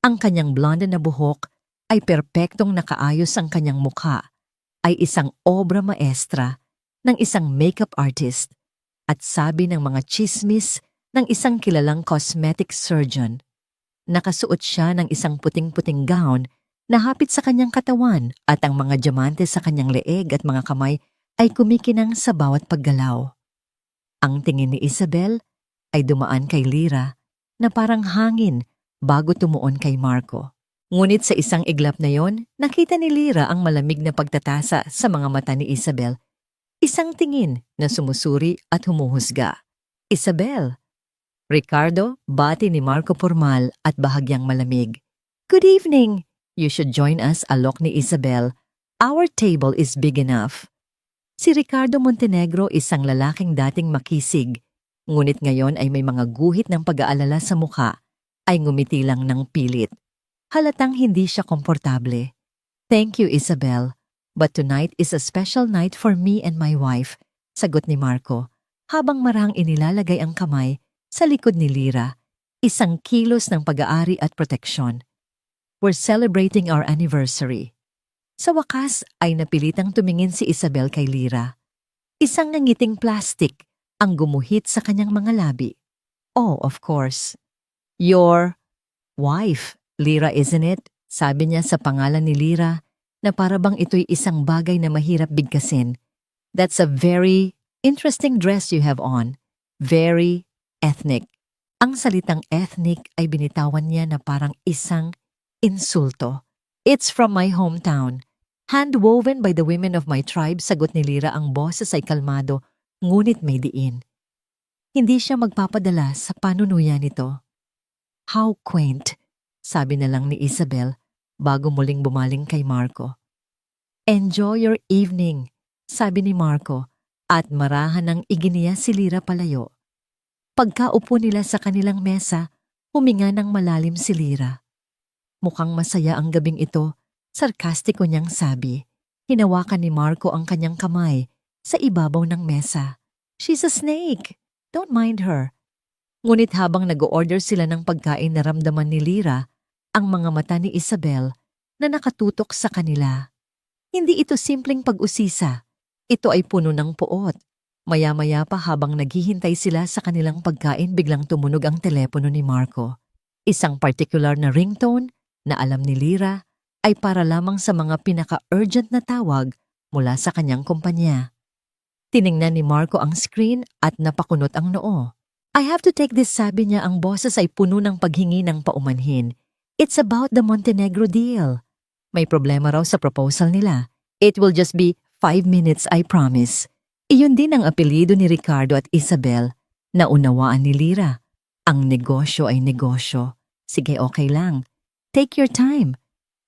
Ang kanyang blonde na buhok ay perpektong nakaayos, ang kanyang mukha ay isang obra maestra ng isang makeup artist at sabi ng mga chismis ng isang kilalang cosmetic surgeon. Nakasuot siya ng isang puting-puting gown na hapit sa kanyang katawan at ang mga diamante sa kanyang leeg at mga kamay ay kumikinang sa bawat paggalaw. Ang tingin ni Isabel ay dumaan kay Lyra na parang hangin bago tumuon kay Marco. Ngunit sa isang iglap na yon, nakita ni Lyra ang malamig na pagtatasa sa mga mata ni Isabel. Isang tingin na sumusuri at humuhusga. Isabel. Ricardo, bati ni Marco formal at bahagyang malamig. Good evening. You should join us, alok ni Isabel. Our table is big enough. Si Ricardo Montenegro, isang lalaking dating makisig, ngunit ngayon ay may mga guhit ng pag-aalala sa mukha, ay ngumiti lang ng pilit. Halatang hindi siya komportable. Thank you, Isabel. But tonight is a special night for me and my wife, sagot ni Marco, habang marahang inilalagay ang kamay sa likod ni Lyra, isang kilos ng pag-aari at proteksyon. We're celebrating our anniversary. Sa wakas ay napilitang tumingin si Isabel kay Lyra. Isang nangiting plastic ang gumuhit sa kanyang mga labi. Oh, of course. Your wife, Lyra, isn't it? Sabi niya sa pangalan ni Lyra na parabang ito'y isang bagay na mahirap bigkasin. That's a very interesting dress you have on. Very ethnic. Ang salitang ethnic ay binitawan niya na parang isang insulto. It's from my hometown. Hand-woven by the women of my tribe, sagot ni Lyra. Ang boses ay kalmado, ngunit may diin. Hindi siya magpapadala sa panunuya nito. How quaint, sabi na lang ni Isabel bago muling bumaling kay Marco. Enjoy your evening, sabi ni Marco at marahan ng iginiya si Lyra palayo. Pagkaupo nila sa kanilang mesa, huminga ng malalim si Lyra. Mukhang masaya ang gabing ito, sarkastiko niyang sabi. Hinawakan ni Marco ang kanyang kamay sa ibabaw ng mesa. She's a snake. Don't mind her. Ngunit habang nag-order sila ng pagkain, naramdaman ni Lyra ang mga mata ni Isabel na nakatutok sa kanila. Hindi ito simpleng pag-usisa. Ito ay puno ng puot. Maya-maya pa habang naghihintay sila sa kanilang pagkain, biglang tumunog ang telepono ni Marco. Isang particular na ringtone na alam ni Lyra ay para lamang sa mga pinaka-urgent na tawag mula sa kanyang kumpanya. Tiningnan ni Marco ang screen at napakunot ang noo. I have to take this, sabi niya. Ang boses ay puno ng paghingi ng paumanhin. It's about the Montenegro deal. May problema raw sa proposal nila. It will just be 5 minutes, I promise. Iyon din ang apelyido ni Ricardo at Isabel. Naunawaan ni Lira. Ang negosyo ay negosyo. Sige, okay lang. Take your time.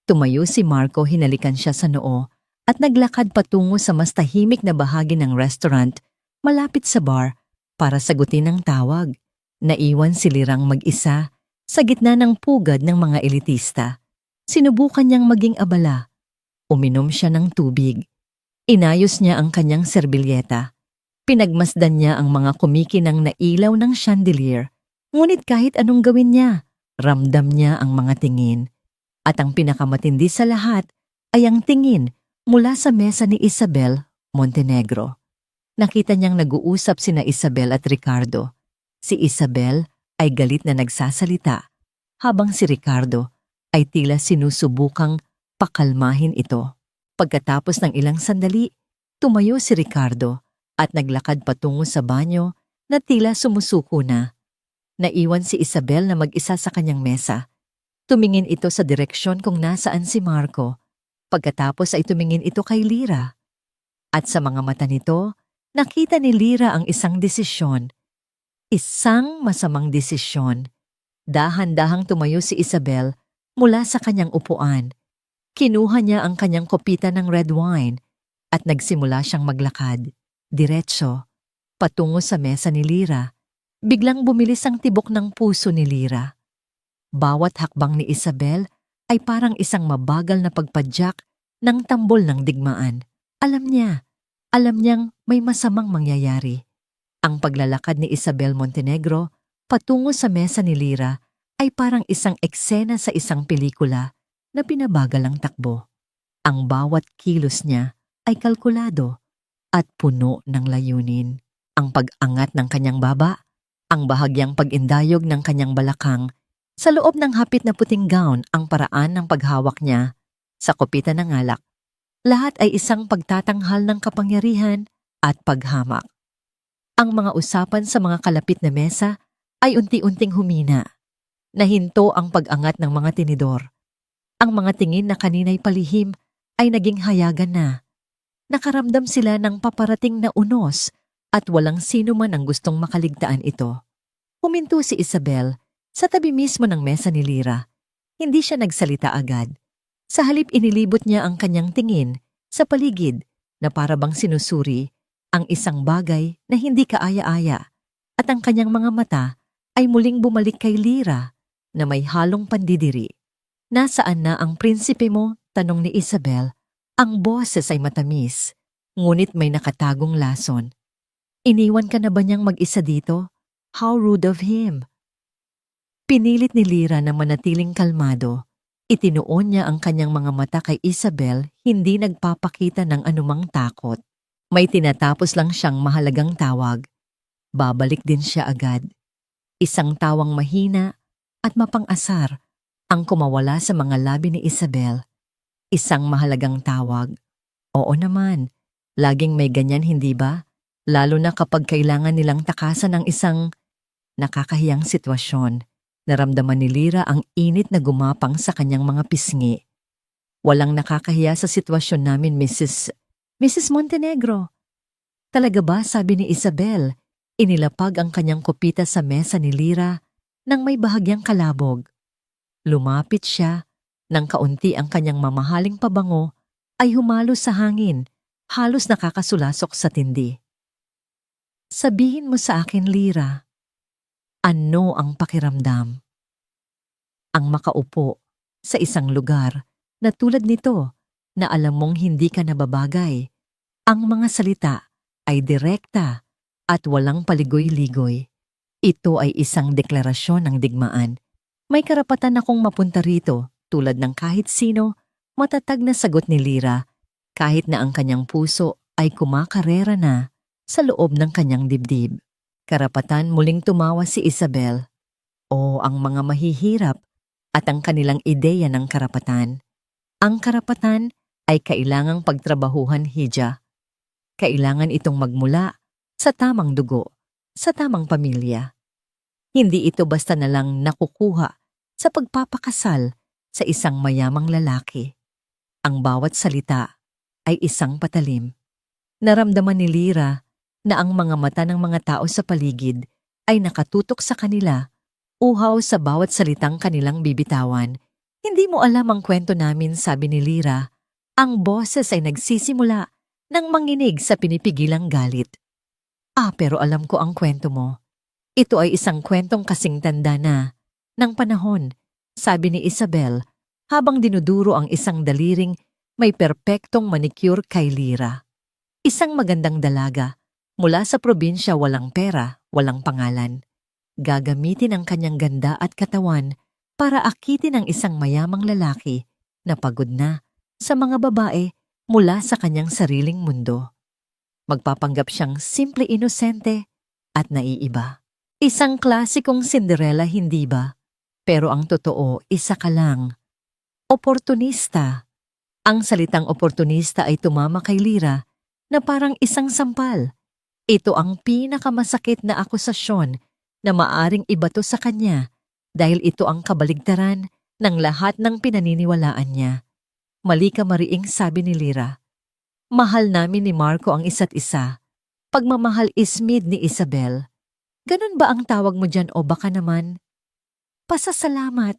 Tumayo si Marco, hinalikan siya sa noo at naglakad patungo sa mas tahimik na bahagi ng restaurant malapit sa bar para sagutin ang tawag. Naiwan si Lirang mag-isa sa gitna ng pugad ng mga elitista. Sinubukan niyang maging abala. Uminom siya ng tubig. Inayos niya ang kanyang serbilyeta. Pinagmasdan niya ang mga kumikinang na ilaw ng chandelier. Ngunit kahit anong gawin niya, ramdam niya ang mga tingin. At ang pinakamatindi sa lahat ay ang tingin mula sa mesa ni Isabel Montenegro. Nakita niyang nag-uusap sina Isabel at Ricardo. Si Isabel ay galit na nagsasalita, habang si Ricardo ay tila sinusubukang pakalmahin ito. Pagkatapos ng ilang sandali, tumayo si Ricardo at naglakad patungo sa banyo na tila sumusuko na. Naiwan si Isabel na mag-isa sa kanyang mesa. Tumingin ito sa direksyon kung nasaan si Marco. Pagkatapos ay tumingin ito kay Lira. At sa mga mata nito, nakita ni Lira ang isang desisyon. Isang masamang desisyon. Dahan-dahang tumayo si Isabel mula sa kanyang upuan. Kinuha niya ang kanyang kopita ng red wine at nagsimula siyang maglakad, diretso, patungo sa mesa ni Lira. Biglang bumilis ang tibok ng puso ni Lira. Bawat hakbang ni Isabel ay parang isang mabagal na pagpadyak ng tambol ng digmaan. Alam niyang may masamang mangyayari. Ang paglalakad ni Isabel Montenegro patungo sa mesa ni Lira ay parang isang eksena sa isang pelikula na pinabagal ang takbo. Ang bawat kilos niya ay kalkulado at puno ng layunin. Ang pag-angat ng kanyang baba, ang bahagyang pag-indayog ng kanyang balakang, sa loob ng hapit na puting gown ang paraan ng paghawak niya sa kopita ng alak. Lahat ay isang pagtatanghal ng kapangyarihan at paghamak. Ang mga usapan sa mga kalapit na mesa ay unti-unting humina. Nahinto ang pag-angat ng mga tinidor. Ang mga tingin na kanina'y palihim ay naging hayagan na. Nakaramdam sila ng paparating na unos at walang sino man ang gustong makaligtaan ito. Huminto si Isabel sa tabi mismo ng mesa ni Lira. Hindi siya nagsalita agad. Sa halip inilibot niya ang kanyang tingin sa paligid na parabang sinusuri ang isang bagay na hindi kaaya-aya at ang kanyang mga mata ay muling bumalik kay Lira na may halong pandidiri. Nasaan na ang prinsipe mo? Tanong ni Isabel. Ang boses ay matamis, ngunit may nakatagong lason. Iniwan ka na ba niyang mag-isa dito? How rude of him! Pinilit ni Lira na manatiling kalmado. Itinuon niya ang kanyang mga mata kay Isabel, hindi nagpapakita ng anumang takot. May tinatapos lang siyang mahalagang tawag. Babalik din siya agad. Isang tawang mahina at mapang-asar ang kumawala sa mga labi ni Isabel. Isang mahalagang tawag. Oo naman, laging may ganyan, hindi ba? Lalo na kapag kailangan nilang takasan ng isang nakakahiyang sitwasyon. Naramdaman ni Lira ang init na gumapang sa kanyang mga pisngi. Walang nakakahiya sa sitwasyon namin, Mrs. Montenegro. Talaga ba? Sabi ni Isabel. Inilapag ang kanyang kopita sa mesa ni Lira nang may bahagyang kalabog. Lumapit siya nang kaunti ang kanyang mamahaling pabango ay humalo sa hangin, halos nakakasulasok sa tindi. Sabihin mo sa akin, Lira, ano ang pakiramdam? Ang makaupo sa isang lugar na tulad nito na alam mong hindi ka nababagay. Ang mga salita ay direkta at walang paligoy-ligoy. Ito ay isang deklarasyon ng digmaan. May karapatan akong mapunta rito tulad ng kahit sino, matatag na sagot ni Lira kahit na ang kanyang puso ay kumakarera na sa loob ng kanyang dibdib. Karapatan, muling tumawa si Isabel. O ang mga mahihirap at ang kanilang ideya ng karapatan. Ang karapatan ay kailangang pagtrabahuhan, Hija. Kailangan itong magmula sa tamang dugo, sa tamang pamilya. Hindi ito basta na lang nakukuha sa pagpapakasal sa isang mayamang lalaki. Ang bawat salita ay isang patalim. Naramdaman ni Lyra na ang mga mata ng mga tao sa paligid ay nakatutok sa kanila, uhaw sa bawat salitang kanilang bibitawan. Hindi mo alam ang kwento namin, sabi ni Lyra. Ang boses ay nagsisimula nang manginig sa pinipigilang galit. Pero alam ko ang kwento mo. Ito ay isang kwentong kasing tanda na ng panahon, sabi ni Isabel habang dinuduro ang isang daliring may perpektong manicure kay Lyra. Isang magandang dalaga, mula sa probinsya, walang pera, walang pangalan. Gagamitin ang kanyang ganda at katawan para akitin ang isang mayamang lalaki na pagod na sa mga babae mula sa kanyang sariling mundo. Magpapanggap siyang simple inosente at naiiba. Isang klasikong Cinderella, hindi ba? Pero ang totoo, isa ka lang. Oportunista. Ang salitang oportunista ay tumama kay Lyra na parang isang sampal. Ito ang pinakamasakit na akusasyon na maaring ibato sa kanya dahil ito ang kabaligtaran ng lahat ng pinaniniwalaan niya. Mali ka, Mariing, sabi ni Lyra. Mahal namin ni Marco ang isa't isa. Pagmamahal is mid ni Isabel. Ganun ba ang tawag mo dyan o baka naman? Pasasalamat.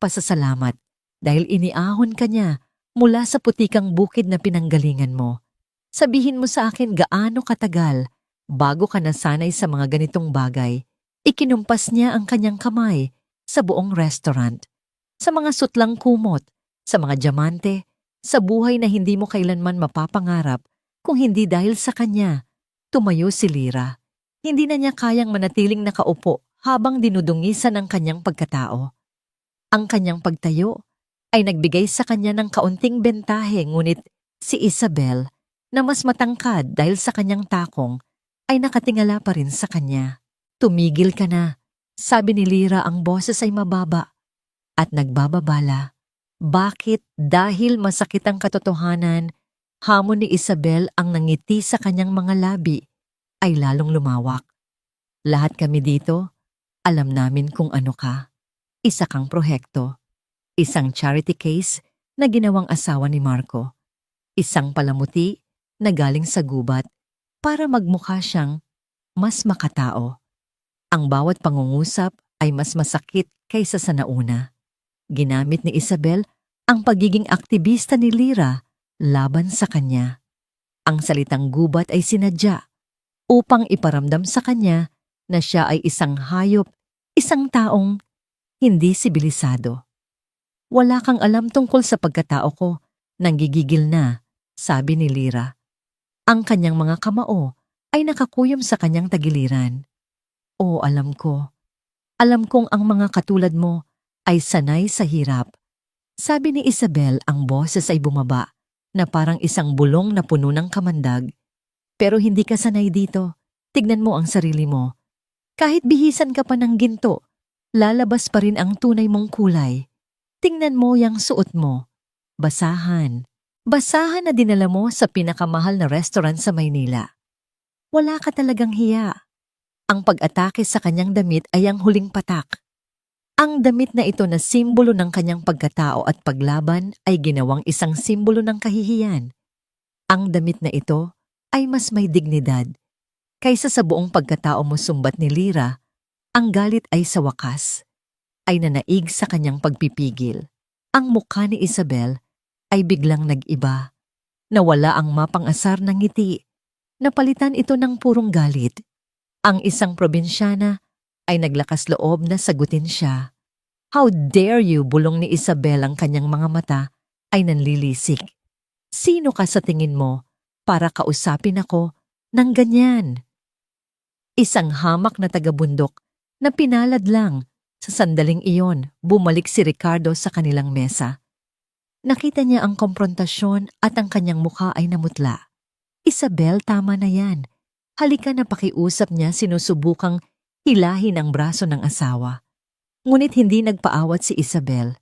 Pasasalamat dahil iniahon ka niya mula sa putikang bukid na pinanggalingan mo. Sabihin mo sa akin gaano katagal bago ka nasanay sa mga ganitong bagay. Ikinumpas niya ang kanyang kamay sa buong restaurant, sa mga sutlang kumot, sa mga diamante, sa buhay na hindi mo kailanman mapapangarap kung hindi dahil sa kanya. Tumayo si Lyra. Hindi na niya kayang manatiling nakaupo habang dinudungisan ang kanyang pagkatao. Ang kanyang pagtayo ay nagbigay sa kanya ng kaunting bentahe, ngunit si Isabel, na mas matangkad dahil sa kanyang takong, ay nakatingala pa rin sa kanya. Tumigil ka na, sabi ni Lyra, ang boses ay mababa at nagbababala. Bakit? Dahil masakit ang katotohanan, hamon ni Isabel, ang nangiti sa kanyang mga labi ay lalong lumawak. Lahat kami dito, alam namin kung ano ka. Isa kang prohekto. Isang charity case na ginawang asawa ni Marco. Isang palamuti na galing sa gubat para magmukha siyang mas makatao. Ang bawat pangungusap ay mas masakit kaysa sa nauna. Ginamit ni Isabel ang pagiging aktivista ni Lyra laban sa kanya. Ang salitang gubat ay sinadya upang iparamdam sa kanya na siya ay isang hayop, isang taong hindi sibilisado. Wala kang alam tungkol sa pagkatao ko, nanggigigil na, sabi ni Lyra. Ang kanyang mga kamao ay nakakuyom sa kanyang tagiliran. Oo, alam ko. Alam kong ang mga katulad mo ay sanay sa hirap. Sabi ni Isabel, ang boses ay bumaba na parang isang bulong na puno ng kamandag. Pero hindi ka sanay dito. Tignan mo ang sarili mo. Kahit bihisan ka pa ng ginto, lalabas pa rin ang tunay mong kulay. Tingnan mo yang suot mo. Basahan. Basahan na dinala mo sa pinakamahal na restaurant sa Maynila. Wala ka talagang hiya. Ang pag-atake sa kanyang damit ay ang huling patak. Ang damit na ito na simbolo ng kanyang pagkatao at paglaban ay ginawang isang simbolo ng kahihiyan. Ang damit na ito ay mas may dignidad. Kaysa sa buong pagkatao mo, sumbat ni Lyra, ang galit ay sa wakas ay nanaig sa kanyang pagpipigil. Ang mukha ni Isabel ay biglang nag-iba. Nawala ang mapang-asar ng ngiti. Napalitan ito ng purong galit. Ang isang probinsyana ay naglakas loob na sagutin siya. How dare you, bulong ni Isabel, ang kanyang mga mata ay nanlilisik. Sino ka sa tingin mo para kausapin ako ng ganyan? Isang hamak na taga-bundok na pinalad lang. Sa sandaling iyon, bumalik si Ricardo sa kanilang mesa. Nakita niya ang komprontasyon at ang kanyang mukha ay namutla. Isabel, tama na yan. Halika na, pakiusap niya, sinusubukang hilahin ang braso ng asawa. Ngunit hindi nagpaawat si Isabel.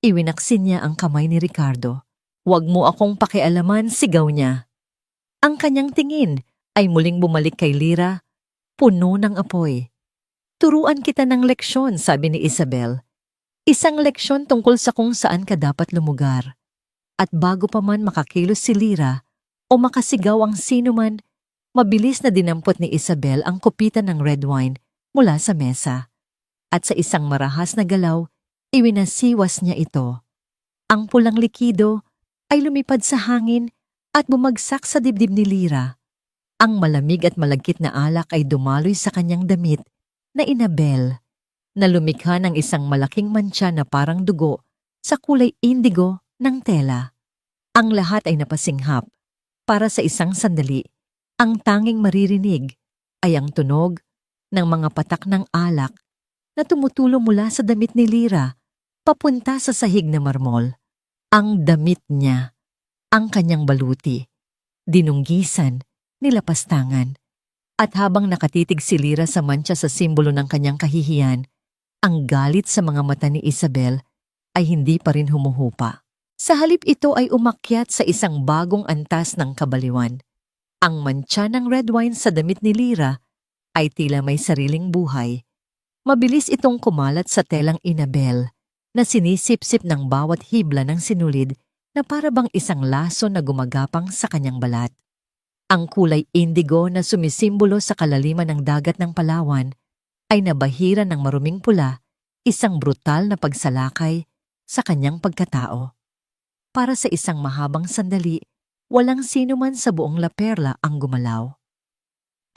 Iwinaksin niya ang kamay ni Ricardo. Huwag mo akong pakialaman, sigaw niya. Ang kanyang tingin ay muling bumalik kay Lyra, puno ng apoy. Turuan kita ng leksyon, sabi ni Isabel. Isang leksyon tungkol sa kung saan ka dapat lumugar. At bago pa man makakilos si Lyra o makasigaw ang sino man, mabilis na dinampot ni Isabel ang kupitan ng red wine mula sa mesa. At sa isang marahas na galaw, iwinasiwas niya ito. Ang pulang likido ay lumipad sa hangin at bumagsak sa dibdib ni Lyra. Ang malamig at malagkit na alak ay dumaloy sa kanyang damit na inabel, na lumikha ng isang malaking mantsa na parang dugo sa kulay indigo ng tela. Ang lahat ay napasinghap. Para sa isang sandali, ang tanging maririnig ay ang tunog ng mga patak ng alak na tumutulo mula sa damit ni Lyra papunta sa sahig na marmol. Ang damit niya, ang kanyang baluti, dinunggisan, nilapastangan. At habang nakatitig si Lyra sa mantsa sa simbolo ng kanyang kahihiyan, ang galit sa mga mata ni Isabel ay hindi pa rin humuhupa. Sa halip ito ay umakyat sa isang bagong antas ng kabaliwan. Ang mantsa ng red wine sa damit ni Lyra ay tila may sariling buhay. Mabilis itong kumalat sa telang inabel na sinisip-sip ng bawat hibla ng sinulid na para bang isang laso na gumagapang sa kanyang balat. Ang kulay indigo na sumisimbolo sa kalaliman ng dagat ng Palawan ay nabahira ng maruming pula, isang brutal na pagsalakay sa kanyang pagkatao. Para sa isang mahabang sandali, walang sino man sa buong La Perla ang gumalaw.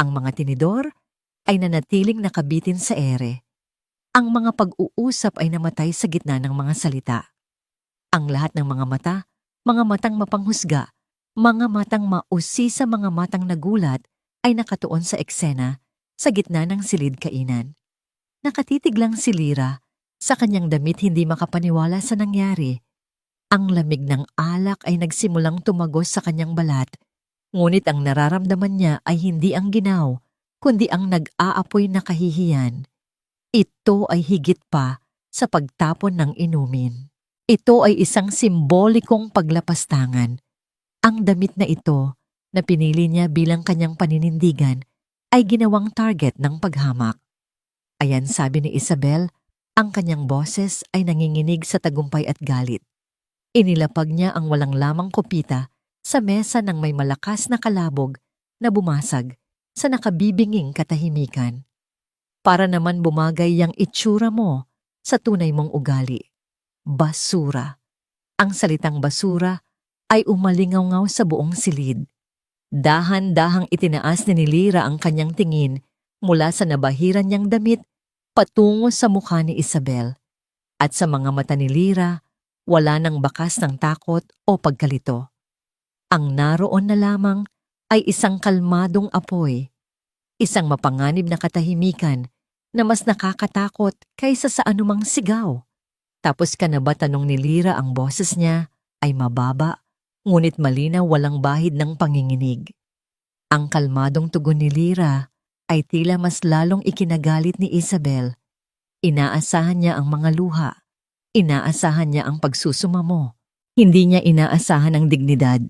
Ang mga tinidor ay nanatiling nakabitin sa ere. Ang mga pag-uusap ay namatay sa gitna ng mga salita. Ang lahat ng mga matang mapanghusga, mga matang mausisa, mga matang nagulat ay nakatuon sa eksena sa gitna ng silid kainan. Nakatitig lang si Lyra, sa kanyang damit hindi makapaniwala sa nangyari. Ang lamig ng alak ay nagsimulang tumagos sa kanyang balat, ngunit ang nararamdaman niya ay hindi ang ginaw, kundi ang nag-aapoy na kahihiyan. Ito ay higit pa sa pagtapon ng inumin. Ito ay isang simbolikong paglapastangan. Ang damit na ito, na pinili niya bilang kanyang paninindigan, ay ginawang target ng paghamak. Ayan, sabi ni Isabel, ang kanyang boses ay nanginginig sa tagumpay at galit. Inilapag niya ang walang lamang kopita sa mesa ng may malakas na kalabog na bumasag sa nakabibinging katahimikan. Para naman bumagay yang itsura mo sa tunay mong ugali. Basura. Ang salitang basura ay umalingaw-ngaw sa buong silid. Dahan-dahang itinaas ni Lyra ang kanyang tingin mula sa nabahiran niyang damit patungo sa mukha ni Isabel. At sa mga mata ni Lyra, wala nang bakas ng takot o pagkalito. Ang naroon na lamang ay isang kalmadong apoy, isang mapanganib na katahimikan na mas nakakatakot kaysa sa anumang sigaw. Tapos ka na ba, tanong ni Lyra, ang boses niya ay mababa, ngunit malinaw, walang bahid ng panginginig. Ang kalmadong tugon ni Lyra ay tila mas lalong ikinagalit ni Isabel. Inaasahan niya ang mga luha. Inaasahan niya ang pagsusuma mo. Hindi niya inaasahan ang dignidad.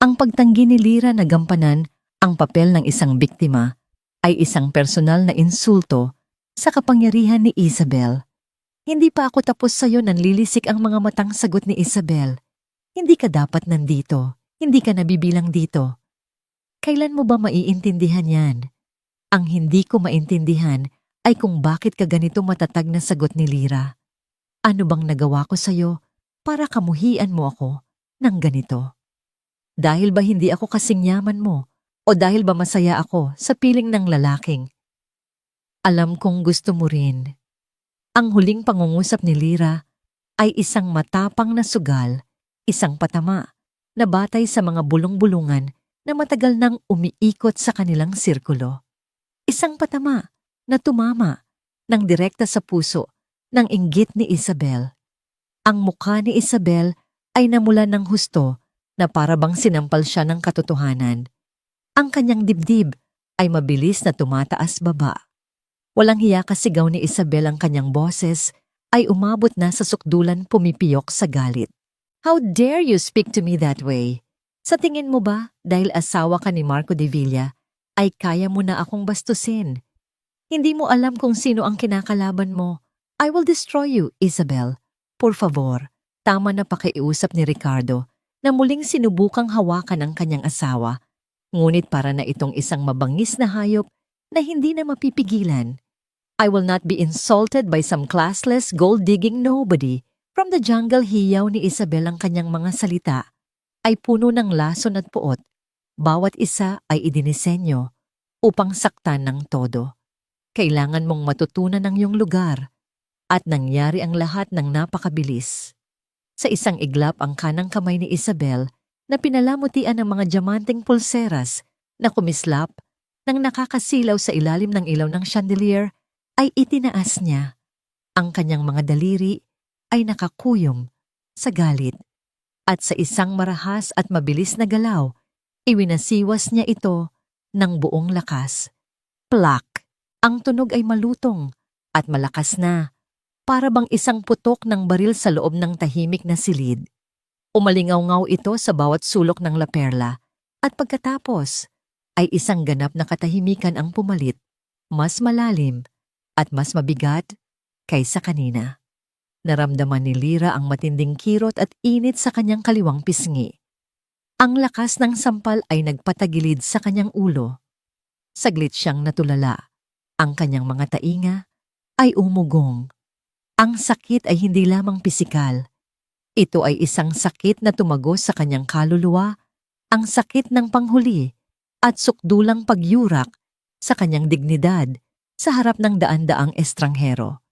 Ang pagtanggi ni Lyra na gampanan ang papel ng isang biktima ay isang personal na insulto sa kapangyarihan ni Isabel. Hindi pa ako tapos sa'yo, nanlilisik ang mga matang sagot ni Isabel. Hindi ka dapat nandito. Hindi ka nabibilang dito. Kailan mo ba maiintindihan yan? Ang hindi ko maintindihan ay kung bakit ka ganito matatag na sagot ni Lyra. Ano bang nagawa ko sa'yo para kamuhian mo ako ng ganito? Dahil ba hindi ako kasing yaman mo? O dahil ba masaya ako sa piling ng lalaking? Alam kong gusto mo rin. Ang huling pangungusap ni Lyra ay isang matapang na sugal, isang patama na batay sa mga bulong-bulungan na matagal nang umiikot sa kanilang sirkulo. Isang patama na tumama ng direkta sa puso ng inggit ni Isabel. Ang mukha ni Isabel ay namulan ng husto na para bang sinampal siya ng katotohanan. Ang kanyang dibdib ay mabilis na tumataas baba. Walang hiya kasigaw ni Isabel, ang kanyang boses ay umabot na sa sukdulan, pumipiyok sa galit. How dare you speak to me that way? Sa tingin mo ba, dahil asawa ka ni Marco de Villa, ay kaya mo na akong bastusin? Hindi mo alam kung sino ang kinakalaban mo. I will destroy you, Isabel. Por favor, tama na pakiusap ni Ricardo na muling sinubukang hawakan ang kanyang asawa. Ngunit para na itong isang mabangis na hayop na hindi na mapipigilan. I will not be insulted by some classless, gold-digging nobody. From the jungle, hiyaw ni Isabel ang kanyang mga salita ay puno ng lason at puot. Bawat isa ay idinisenyo upang saktan ng todo. Kailangan mong matutunan ang iyong lugar at nangyari ang lahat ng napakabilis. Sa isang iglap ang kanang kamay ni Isabel na pinalamutian ng mga diamanteng pulseras na kumislap nang nakakasilaw sa ilalim ng ilaw ng chandelier ay itinaas niya. Ang kanyang mga daliri ay nakakuyom sa galit at sa isang marahas at mabilis na galaw, iwinasiwas niya ito ng buong lakas. Plak! Ang tunog ay malutong at malakas na, para bang isang putok ng baril sa loob ng tahimik na silid. Umalingaw-ngaw ito sa bawat sulok ng laperla at pagkatapos ay isang ganap na katahimikan ang pumalit, mas malalim at mas mabigat kaysa kanina. Naramdaman ni Lyra ang matinding kirot at init sa kanyang kaliwang pisngi. Ang lakas ng sampal ay nagpatagilid sa kanyang ulo. Saglit siyang natulala. Ang kanyang mga tainga ay umugong. Ang sakit ay hindi lamang pisikal. Ito ay isang sakit na tumagos sa kanyang kaluluwa, ang sakit ng panghuli at sukdulang pagyurak sa kanyang dignidad sa harap ng daan-daang estranghero.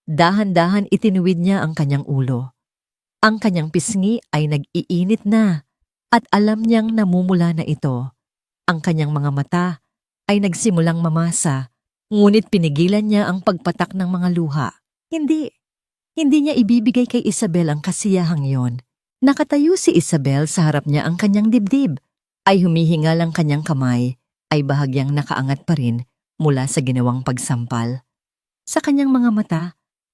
Dahan-dahan itinuwid niya ang kanyang ulo. Ang kanyang pisngi ay nag-iinit na at alam niyang namumula na ito. Ang kanyang mga mata ay nagsimulang mamasa, ngunit pinigilan niya ang pagpatak ng mga luha. Hindi niya ibibigay kay Isabel ang kasiyahang yon. Nakatayo si Isabel sa harap niya, ang kanyang dibdib ay humihingal, ang kanyang kamay ay bahagyang nakaangat pa rin mula sa ginawang pagsampal. Sa kanyang mga mata,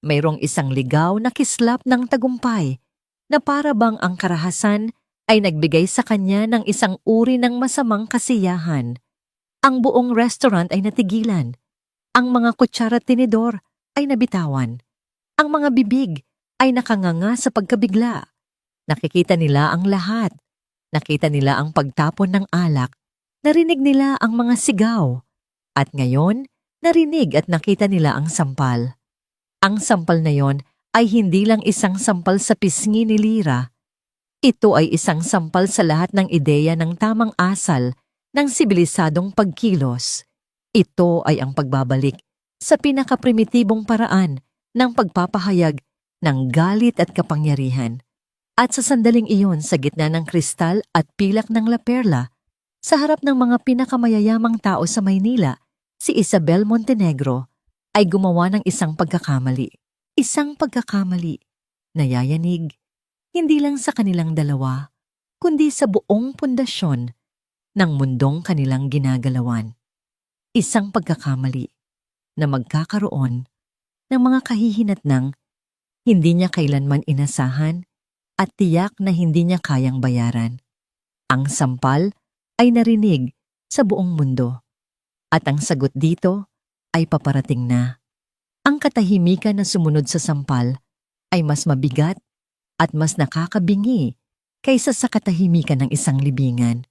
mayroong isang ligaw na kislap ng tagumpay na para bang ang karahasan ay nagbigay sa kanya ng isang uri ng masamang kasiyahan. Ang buong restaurant ay natigilan. Ang mga kutsara at tinidor ay nabitawan. Ang mga bibig ay nakanganga sa pagkabigla. Nakikita nila ang lahat. Nakita nila ang pagtapon ng alak. Narinig nila ang mga sigaw. At ngayon, narinig at nakita nila ang sampal. Ang sampal na yon ay hindi lang isang sampal sa pisngi ni Lyra. Ito ay isang sampal sa lahat ng ideya ng tamang asal ng sibilisadong pagkilos. Ito ay ang pagbabalik sa pinakaprimitibong paraan ng pagpapahayag ng galit at kapangyarihan. At sa sandaling iyon, sa gitna ng kristal at pilak ng laperla, sa harap ng mga pinakamayayamang tao sa Maynila, si Isabel Montenegro ay gumawa ng isang pagkakamali. Isang pagkakamali na yayanig hindi lang sa kanilang dalawa, kundi sa buong pundasyon ng mundong kanilang ginagalawan. Isang pagkakamali na magkakaroon ng mga kahihinatnang hindi niya kailanman inasahan at tiyak na hindi niya kayang bayaran. Ang sampal ay narinig sa buong mundo at ang sagot dito ay paparating na. Ang katahimikan na sumunod sa sampal ay mas mabigat at mas nakakabingi kaysa sa katahimikan ng isang libingan.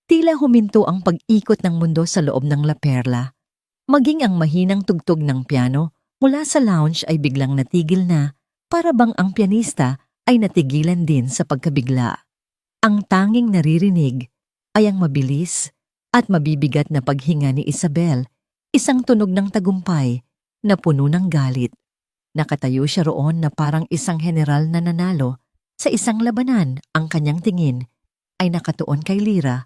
Tila huminto ang pag-ikot ng mundo sa loob ng laperla. Maging ang mahinang tugtog ng piano mula sa lounge ay biglang natigil na, para bang ang pianista ay natigilan din sa pagkabigla. Ang tanging naririnig ay ang mabilis at mabibigat na paghinga ni Isabel, isang tunog ng tagumpay na puno ng galit. Nakatayo siya roon na parang isang general na nanalo sa isang labanan. Ang kanyang tingin ay nakatuon kay Lyra,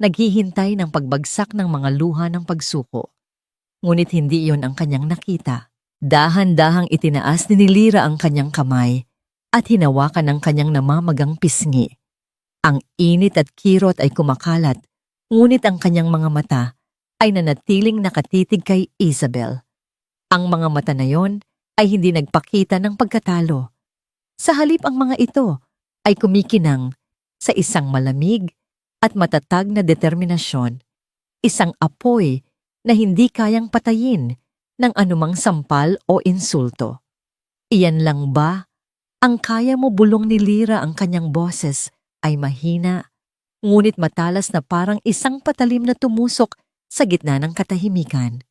naghihintay ng pagbagsak ng mga luha ng pagsuko. Ngunit hindi iyon ang kanyang nakita. Dahan-dahang itinaas ni Lyra ang kanyang kamay at hinawakan ang kanyang namamagang pisngi. Ang init at kirot ay kumakalat, ngunit ang kanyang mga mata ay nanatiling nakatitig kay Isabel. Ang mga mata na yon ay hindi nagpakita ng pagkatalo. Sa halip, ang mga ito ay kumikinang sa isang malamig at matatag na determinasyon, isang apoy na hindi kayang patayin ng anumang sampal o insulto. Iyan lang ba? Ang kaya mo, bulong ni Lyra. Ang kanyang boses ay mahina, ngunit matalas na parang isang patalim na tumusok sa gitna ng katahimikan.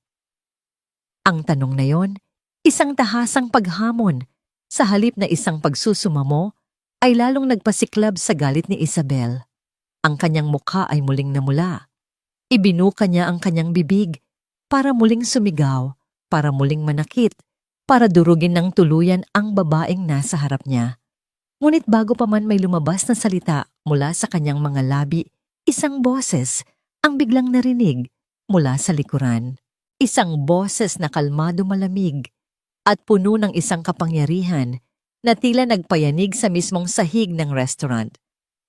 Ang tanong na yon, isang tahasang paghamon, sa halip na isang pagsusumamo, ay lalong nagpasiklab sa galit ni Isabel. Ang kanyang mukha ay muling namula. Ibinuka niya ang kanyang bibig para muling sumigaw, para muling manakit, para durugin ng tuluyan ang babaeng nasa harap niya. Ngunit bago pa man may lumabas na salita mula sa kanyang mga labi, isang boses ang biglang narinig mula sa likuran. Isang boses na kalmado, malamig at puno ng isang kapangyarihan na tila nagpayanig sa mismong sahig ng restaurant.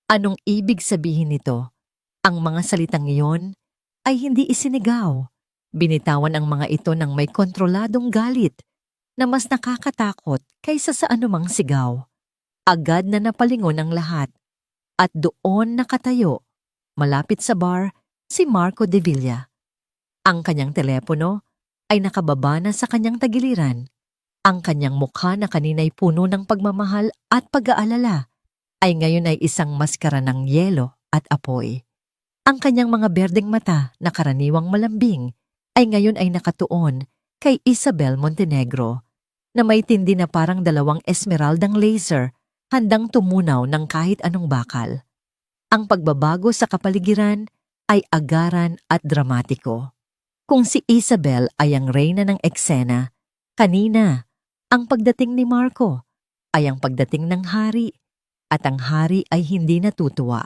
Anong ibig sabihin nito? Ang mga salitang iyon ay hindi isinigaw. Binitawan ang mga ito ng may kontroladong galit na mas nakakatakot kaysa sa anumang sigaw. Agad na napalingon ang lahat at doon nakatayo, malapit sa bar, si Marco de Villa. Ang kanyang telepono ay nakababa na sa kanyang tagiliran. Ang kanyang mukha na kanina'y puno ng pagmamahal at pag-aalala ay ngayon ay isang maskara ng yelo at apoy. Ang kanyang mga berdeng mata na karaniwang malambing ay ngayon ay nakatuon kay Isabel Montenegro na may tindi na parang dalawang esmeraldang laser handang tumunaw ng kahit anong bakal. Ang pagbabago sa kapaligiran ay agaran at dramatiko. Kung si Isabel ay ang reyna ng eksena, kanina, ang pagdating ni Marco ay ang pagdating ng hari, at ang hari ay hindi natutuwa.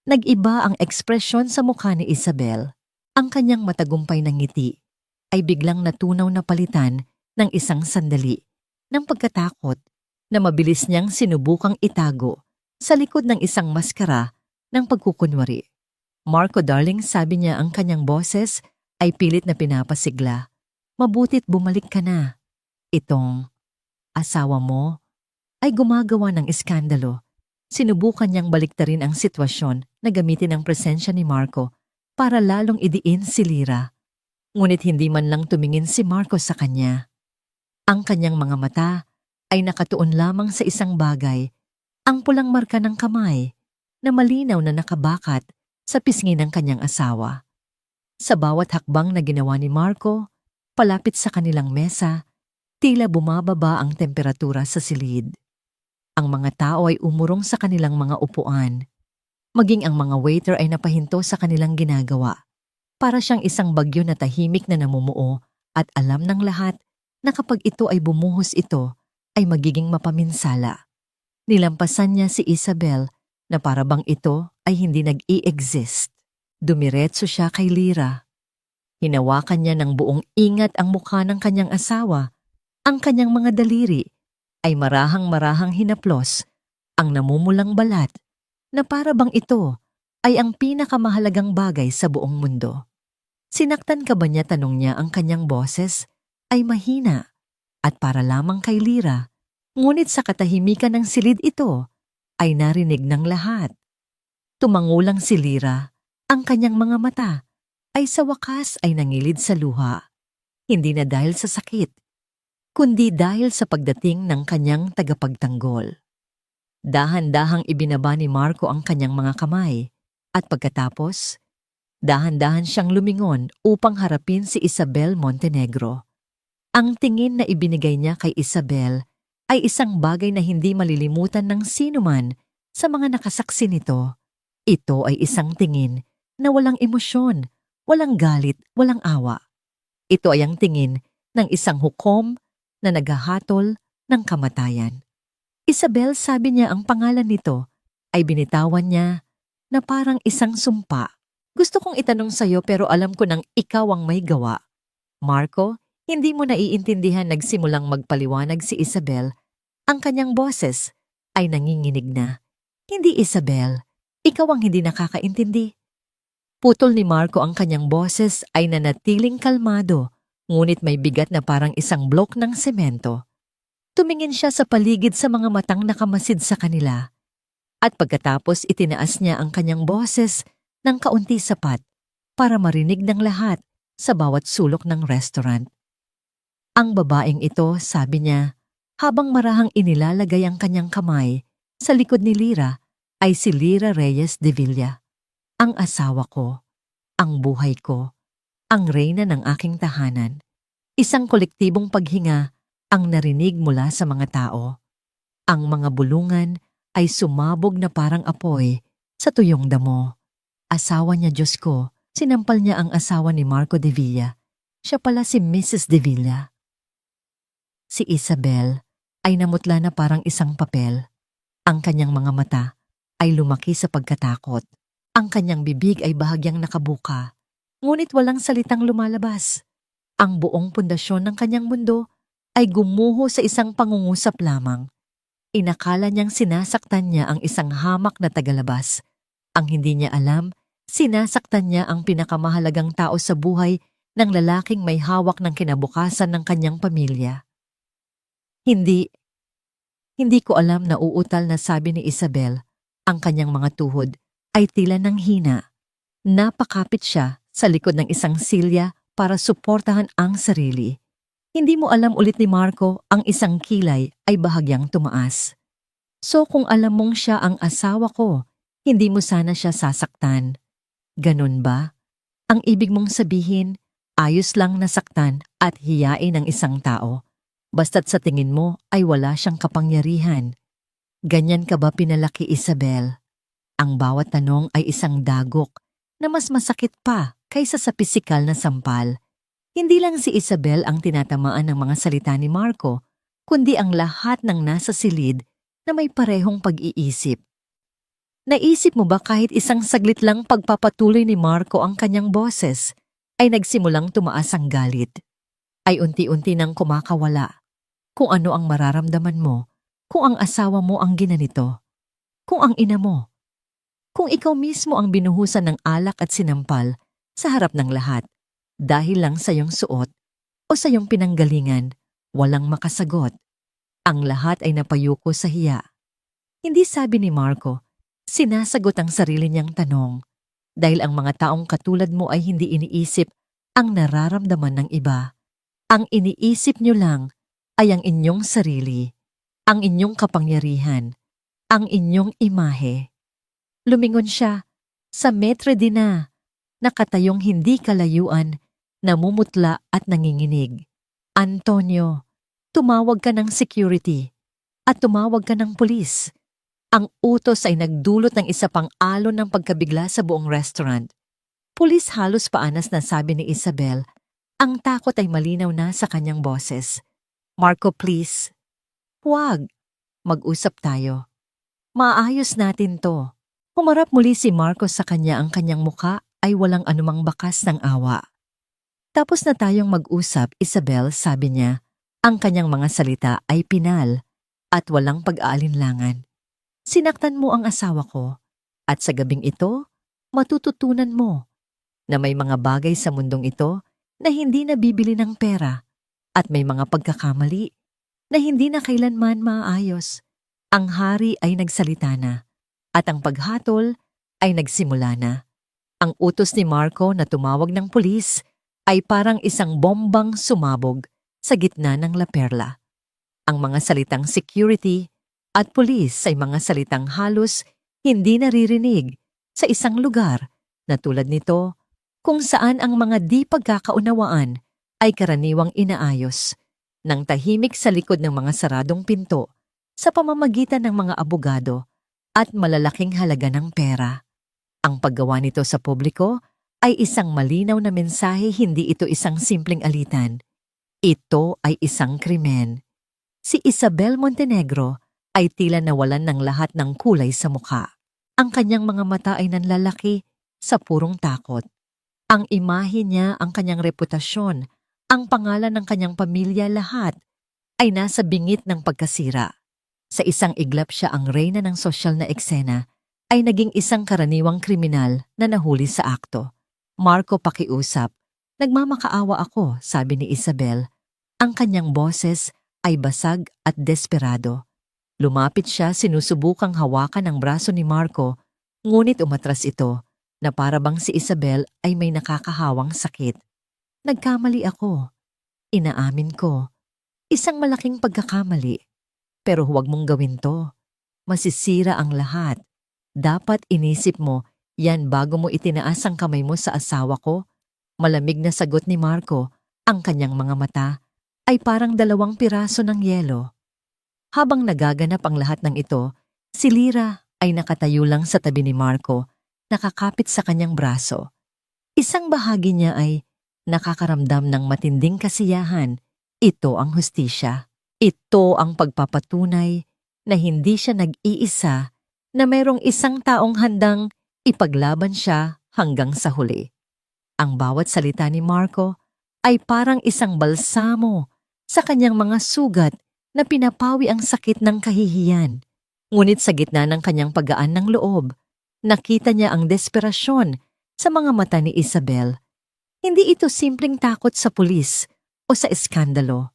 Nag-iba ang ekspresyon sa mukha ni Isabel. Ang kanyang matagumpay na ngiti ay biglang natunaw na palitan ng isang sandali ng pagkatakot na mabilis niyang sinubukang itago sa likod ng isang maskara ng pagkukunwari. Marco darling, sabi niya, ang kanyang boses ay pilit na pinapasigla. Mabuti't bumalik ka na. Itong asawa mo ay gumagawa ng iskandalo. Sinubukan niyang baliktarin ang sitwasyon na gamitin ang presensya ni Marco para lalong idiin si Lyra. Ngunit hindi man lang tumingin si Marco sa kanya. Ang kanyang mga mata ay nakatuon lamang sa isang bagay, ang pulang marka ng kamay na malinaw na nakabakat sa pisngi ng kanyang asawa. Sa bawat hakbang na ginawa ni Marco, palapit sa kanilang mesa, tila bumababa ang temperatura sa silid. Ang mga tao ay umurong sa kanilang mga upuan. Maging ang mga waiter ay napahinto sa kanilang ginagawa. Para siyang isang bagyo na tahimik na namumuo at alam ng lahat na kapag ito ay bumuhos, ito ay magiging mapaminsala. Nilampasan niya si Isabel na para bang ito ay hindi nag-i-exist. Dumiretso siya kay Lyra. Hinawakan niya ng buong ingat ang mukha ng kanyang asawa. Ang kanyang mga daliri ay marahang-marahang hinaplos ang namumulang balat na para bang ito ay ang pinakamahalagang bagay sa buong mundo. Sinaktan ka ba niya, tanong niya. Ang kanyang boses ay mahina at para lamang kay Lyra, ngunit sa katahimikan ng silid ito ay narinig ng lahat. Tumangulang si Lyra, ang kanyang mga mata ay sa wakas ay nangilid sa luha. Hindi na dahil sa sakit, kundi dahil sa pagdating ng kanyang tagapagtanggol. Dahan-dahang ibinaba ni Marco ang kanyang mga kamay at pagkatapos, dahan-dahan siyang lumingon upang harapin si Isabel Montenegro. Ang tingin na ibinigay niya kay Isabel ay isang bagay na hindi malilimutan ng sinuman sa mga nakasaksi nito. Ito ay isang tingin na walang emosyon, walang galit, walang awa. Ito ay ang tingin ng isang hukom na naghahatol ng kamatayan. Isabel, sabi niya, ang pangalan nito ay binitawan niya na parang isang sumpa. Gusto kong itanong sa'yo pero alam ko nang ikaw ang may gawa. Marco, hindi mo naiintindihan, nagsimulang magpaliwanag si Isabel. Ang kanyang boses ay nanginginig na. Hindi, Isabel. Ikaw ang hindi nakakaintindi. Putol ni Marco. Ang kanyang boses ay nanatiling kalmado, ngunit may bigat na parang isang blok ng semento. Tumingin siya sa paligid sa mga matang nakamasid sa kanila. At pagkatapos itinaas niya ang kanyang boses ng kaunti sapat para marinig ng lahat sa bawat sulok ng restaurant. Ang babaeng ito, sabi niya, habang marahang inilalagay ang kanyang kamay sa likod ni Lyra, ay si Lyra Reyes de Villa, ang asawa ko, ang buhay ko, ang reyna ng aking tahanan. Isang kolektibong paghinga ang narinig mula sa mga tao. Ang mga bulungan ay sumabog na parang apoy sa tuyong damo. Asawa niya, Diyos ko, sinampal niya ang asawa ni Marco de Villa. Siya pala si Mrs. de Villa. Si Isabel ay namutla na parang isang papel. Ang kanyang mga mata ay lumaki sa pagkatakot. Ang kanyang bibig ay bahagyang nakabuka, ngunit walang salitang lumalabas. Ang buong pundasyon ng kanyang mundo ay gumuho sa isang pangungusap lamang. Inakala niyang sinasaktan niya ang isang hamak na tagalabas. Ang hindi niya alam, sinasaktan niya ang pinakamahalagang tao sa buhay ng lalaking may hawak ng kinabukasan ng kanyang pamilya. Hindi ko alam na uutal na sabi ni Isabel. Ang kanyang mga tuhod ay tila ng hina. Napakapit siya sa likod ng isang silya para suportahan ang sarili. Hindi mo alam, ulit ni Marco, ang isang kilay ay bahagyang tumaas. So kung alam mong siya ang asawa ko, hindi mo sana siya sasaktan. Ganun ba? Ang ibig mong sabihin, ayos lang nasaktan at hiyain ng isang tao. Basta't sa tingin mo ay wala siyang kapangyarihan. Ganyan ka ba pinalaki, Isabel? Ang bawat tanong ay isang dagok na mas masakit pa kaysa sa pisikal na sampal. Hindi lang si Isabel ang tinatamaan ng mga salita ni Marco, kundi ang lahat ng nasa silid na may parehong pag-iisip. Naisip mo ba kahit isang saglit lang pagpapatuloy ni Marco ang kanyang boses, ay nagsimulang tumaas ang galit? Ay unti-unti nang kumakawala. Kung ano ang mararamdaman mo, kung ang asawa mo ang ginanito, kung ang ina mo, kung ikaw mismo ang binuhusan ng alak at sinampal sa harap ng lahat, dahil lang sa iyong suot o sa iyong pinanggalingan, walang makasagot. Ang lahat ay napayuko sa hiya. Hindi sabi ni Marco, sinasagot ang sarili niyang tanong, dahil ang mga taong katulad mo ay hindi iniisip ang nararamdaman ng iba. Ang iniisip niyo lang ay ang inyong sarili, ang inyong kapangyarihan, ang inyong imahe. Lumingon siya sa Maitre Dina, nakatayong hindi kalayuan, namumutla at nanginginig. Antonio, tumawag ka ng security at tumawag ka ng pulis. Ang utos ay nagdulot ng isa pang alon ng pagkabigla sa buong restaurant. Pulis, halos paanas na sabi ni Isabel. Ang takot ay malinaw na sa kanyang boses. Marco, please. Huwag. Mag-usap tayo. Maayos natin to. Humarap muli si Marco sa kanya, ang kanyang muka ay walang anumang bakas ng awa. Tapos na tayong mag-usap, Isabel, sabi niya. Ang kanyang mga salita ay pinal at walang pag-aalinlangan. Sinaktan mo ang asawa ko at sa gabing ito, matututunan mo na may mga bagay sa mundong ito na hindi nabibili ng pera at may mga pagkakamali na hindi na kailanman maayos. Ang hari ay nagsalita na at ang paghatol ay nagsimula na. Ang utos ni Marco na tumawag ng pulis ay parang isang bombang sumabog sa gitna ng La Perla. Ang mga salitang security at pulis ay mga salitang halos hindi naririnig sa isang lugar na tulad nito kung saan ang mga di pagkakaunawaan ay karaniwang inaayos ng tahimik sa likod ng mga saradong pinto sa pamamagitan ng mga abogado at malalaking halaga ng pera. Ang paggawa nito sa publiko ay isang malinaw na mensahe, hindi ito isang simpleng alitan. Ito ay isang krimen. Si Isabel Montenegro ay tila nawalan ng lahat ng kulay sa mukha. Ang kanyang mga mata ay nanlalaki sa purong takot. Ang imahe niya, ang kanyang reputasyon, ang pangalan ng kanyang pamilya, lahat ay nasa bingit ng pagkasira. Sa isang iglap siya, ang reyna ng sosyal na eksena, ay naging isang karaniwang kriminal na nahuli sa akto. Marco, pakiusap. Nagmamakaawa ako, sabi ni Isabel. Ang kanyang boses ay basag at desperado. Lumapit siya, sinusubukang hawakan ang braso ni Marco, ngunit umatras ito na para bang si Isabel ay may nakakahawang sakit. Nagkamali ako. Inaamin ko, isang malaking pagkakamali. Pero huwag mong gawin to. Masisira ang lahat. Dapat inisip mo yan bago mo itinaas ang kamay mo sa asawa ko. Malamig na sagot ni Marco, ang kanyang mga mata ay parang 2 piraso ng yelo. Habang nagaganap ang lahat ng ito, si Lira ay nakatayo lang sa tabi ni Marco, nakakapit sa kanyang braso. Isang bahagi niya ay nakakaramdam ng matinding kasiyahan. Ito ang hustisya. Ito ang pagpapatunay na hindi siya nag-iisa, na mayroong isang taong handang ipaglaban siya hanggang sa huli. Ang bawat salita ni Marco ay parang isang balsamo sa kanyang mga sugat na pinapawi ang sakit ng kahihiyan. Ngunit sa gitna ng kanyang paggaan ng loob, nakita niya ang desperasyon sa mga mata ni Isabel. Hindi ito simpleng takot sa pulis o sa eskandalo.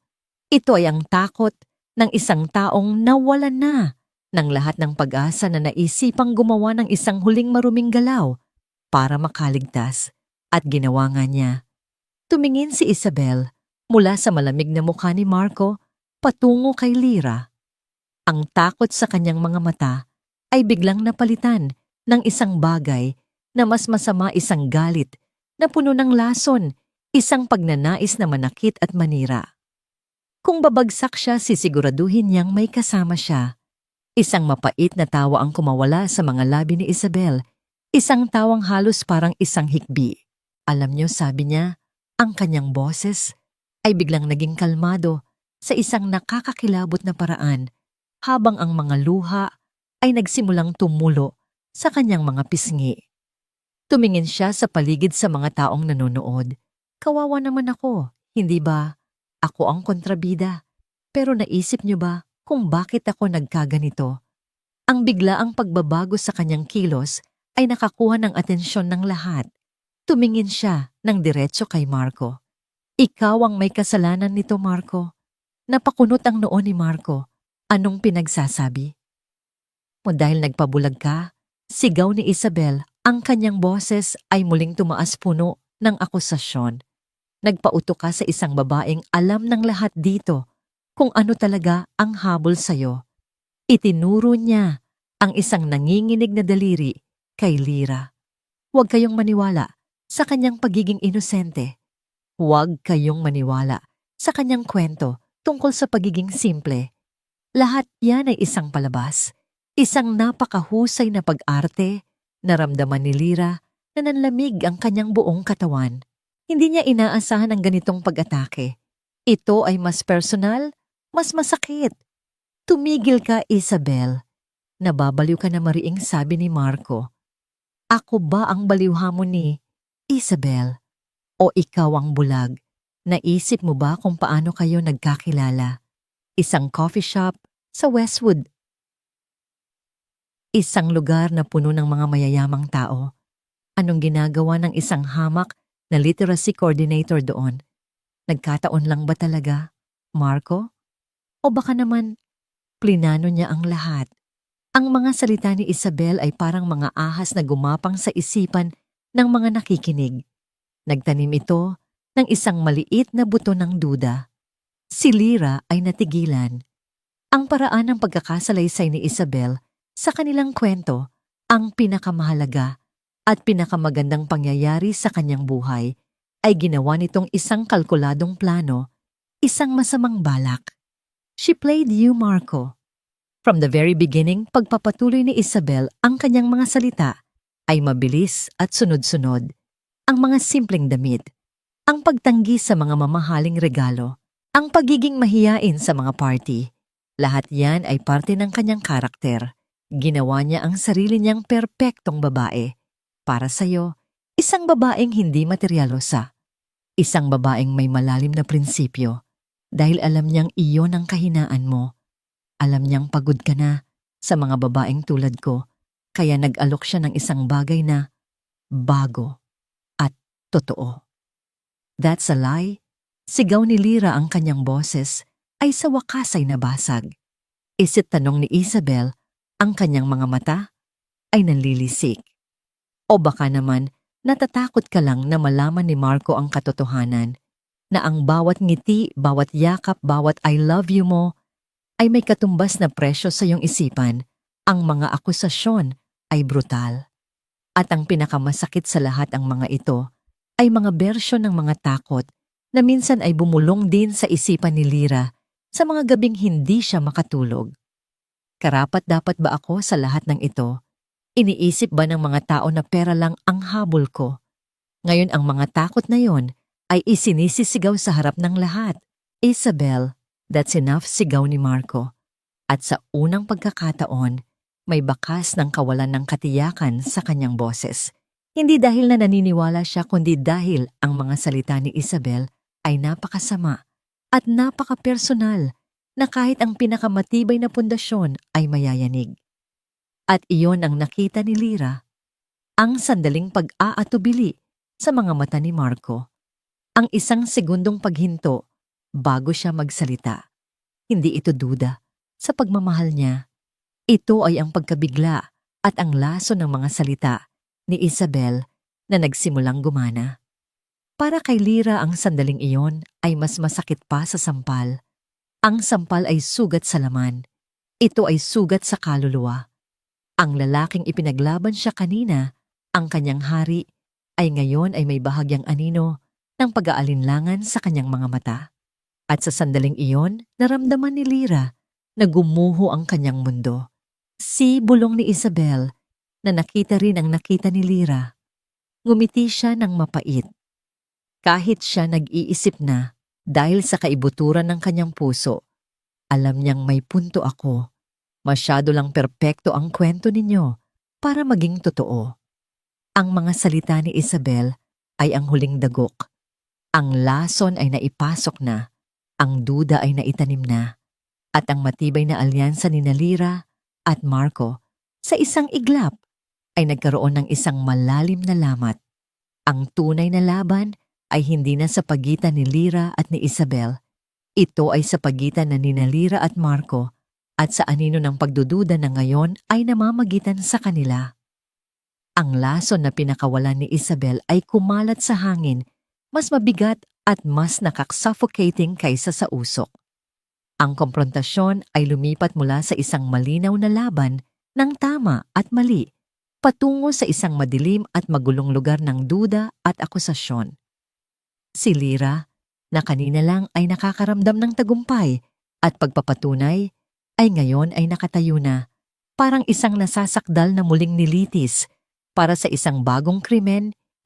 Ito ay ang takot ng isang taong nawalan na ng lahat ng pag-asa na naisipang gumawa ng isang huling maruming galaw para makaligtas. At ginawa nga niya. Tumingin si Isabel mula sa malamig na mukha ni Marco patungo kay Lira. Ang takot sa kanyang mga mata ay biglang napalitan ng isang bagay na mas masama, isang galit na puno ng lason, isang pagnanais na manakit at manira. Kung babagsak siya, sisiguraduhin niyang may kasama siya. Isang mapait na tawa ang kumawala sa mga labi ni Isabel, isang tawang halos parang isang hikbi. Alam niyo, sabi niya, ang kanyang boses ay biglang naging kalmado sa isang nakakakilabot na paraan habang ang mga luha ay nagsimulang tumulo sa kanyang mga pisngi. Tumingin siya sa paligid sa mga taong nanonood. Kawawa naman ako, hindi ba? Ako ang kontrabida. Pero naisip niyo ba kung bakit ako nagkaganito? Ang biglaang pagbabago sa kanyang kilos ay nakakuha ng atensyon ng lahat. Tumingin siya ng diretso kay Marco. Ikaw ang may kasalanan nito, Marco. Napakunot ang noo ni Marco. Anong pinagsasabi mo dahil nagpabulag ka? Sigaw ni Isabel, ang kanyang boses ay muling tumaas puno ng akusasyon. Nagpauto ka sa isang babaeng alam ng lahat dito kung ano talaga ang habol sa'yo. Itinuro niya ang isang nanginginig na daliri kay Lira. Huwag kayong maniwala sa kanyang pagiging inosente. Huwag kayong maniwala sa kanyang kwento tungkol sa pagiging simple. Lahat yan ay isang palabas, isang napakahusay na pag-arte. Naramdaman ni Lira na nanlamig ang kanyang buong katawan. Hindi niya inaasahan ang ganitong pag-atake. Ito ay mas personal, mas masakit. Tumigil ka, Isabel. Nababaliw ka na mariing, sabi ni Marco. Ako ba ang baliwha mo ni Isabel? O ikaw ang bulag? Naisip mo ba kung paano kayo nagkakilala? Isang coffee shop sa Westwood. Isang lugar na puno ng mga mayayamang tao. Anong ginagawa ng isang hamak na literacy coordinator doon? Nagkataon lang ba talaga, Marco? O baka naman, plinano niya ang lahat? Ang mga salita ni Isabel ay parang mga ahas na gumapang sa isipan ng mga nakikinig. Nagtanim ito ng isang maliit na buto ng duda. Si Lira ay natigilan. Ang paraan ng pagkakasalaysay ni Isabel sa kanilang kwento ang pinakamahalaga at pinakamagandang pangyayari sa kanyang buhay ay ginawa nitong isang kalkuladong plano, isang masamang balak. She played you, Marco. From the very beginning, pagpapatuloy ni Isabel ang kanyang mga salita ay mabilis at sunod-sunod. Ang mga simpleng damit, ang pagtanggi sa mga mamahaling regalo, ang pagiging mahiyain sa mga party. Lahat yan ay parte ng kanyang karakter. Ginawa niya ang sarili niyang perpektong babae. Para sa'yo, isang babaeng hindi materyalosa. Isang babaeng may malalim na prinsipyo. Dahil alam niyang iyon ang kahinaan mo. Alam niyang pagod ka na sa mga babaeng tulad ko. Kaya nag-alok siya ng isang bagay na bago at totoo. That's a lie. Sigaw ni Lira ang kanyang boses ay sa wakas ay nabasag. Isit tanong ni Isabel, ang kanyang mga mata ay nanlilisik. O baka naman natatakot ka lang na malaman ni Marco ang katotohanan. na ang bawat ngiti, bawat yakap, bawat I love you mo ay may katumbas na presyo sa iyong isipan, ang mga akusasyon ay brutal. At ang pinakamasakit sa lahat ang mga ito ay mga bersyon ng mga takot na minsan ay bumulong din sa isipan ni Lyra sa mga gabing hindi siya makatulog. Karapat-dapat ba ako sa lahat ng ito? Iniisip ba ng mga tao na pera lang ang habol ko? Ngayon ang mga takot na yon ay isinisisigaw sa harap ng lahat. Isabel, that's enough, sigaw ni Marco. At sa unang pagkakataon, may bakas ng kawalan ng katiyakan sa kanyang boses. Hindi dahil na naniniwala siya kundi dahil ang mga salita ni Isabel ay napakasama at napaka-personal na kahit ang pinakamatibay na pundasyon ay mayayanig. At iyon ang nakita ni Lyra, ang sandaling pag-aatubili sa mga mata ni Marco. Ang isang segundong paghinto bago siya magsalita. Hindi ito duda sa pagmamahal niya. Ito ay ang pagkabigla at ang laso ng mga salita ni Isabel na nagsimulang gumana. Para kay Lyra ang sandaling iyon ay mas masakit pa sa sampal. Ang sampal ay sugat sa laman. Ito ay sugat sa kaluluwa. Ang lalaking ipinaglaban siya kanina, ang kanyang hari, ay ngayon ay may bahagyang anino ng pag-aalinlangan sa kanyang mga mata. At sa sandaling iyon, naramdaman ni Lyra na gumuho ang kanyang mundo. Si bulong ni Isabel na nakita rin ang nakita ni Lyra. Ngumiti siya ng mapait. Kahit siya nag-iisip na dahil sa kaibuturan ng kanyang puso, alam niyang may punto ako. Masyado lang perpekto ang kwento ninyo para maging totoo. Ang mga salita ni Isabel ay ang huling dagok. Ang lason ay naipasok na, ang duda ay naitanim na, at ang matibay na alyansa ni Lyra at Marco sa isang iglap ay nagkaroon ng isang malalim na lamat. Ang tunay na laban ay hindi na sa pagitan ni Lyra at ni Isabel. Ito ay sa pagitan na ni Lyra at Marco at sa anino ng pagdududa na ngayon ay namamagitan sa kanila. Ang lason na pinakawalan ni Isabel ay kumalat sa hangin, mas mabigat at mas nakak-suffocating kaysa sa usok. Ang komprontasyon ay lumipat mula sa isang malinaw na laban ng tama at mali, patungo sa isang madilim at magulong lugar ng duda at akusasyon. Si Lyra, na kanina lang ay nakakaramdam ng tagumpay at pagpapatunay, ay ngayon ay nakatayo na, parang isang nasasakdal na muling nilitis para sa isang bagong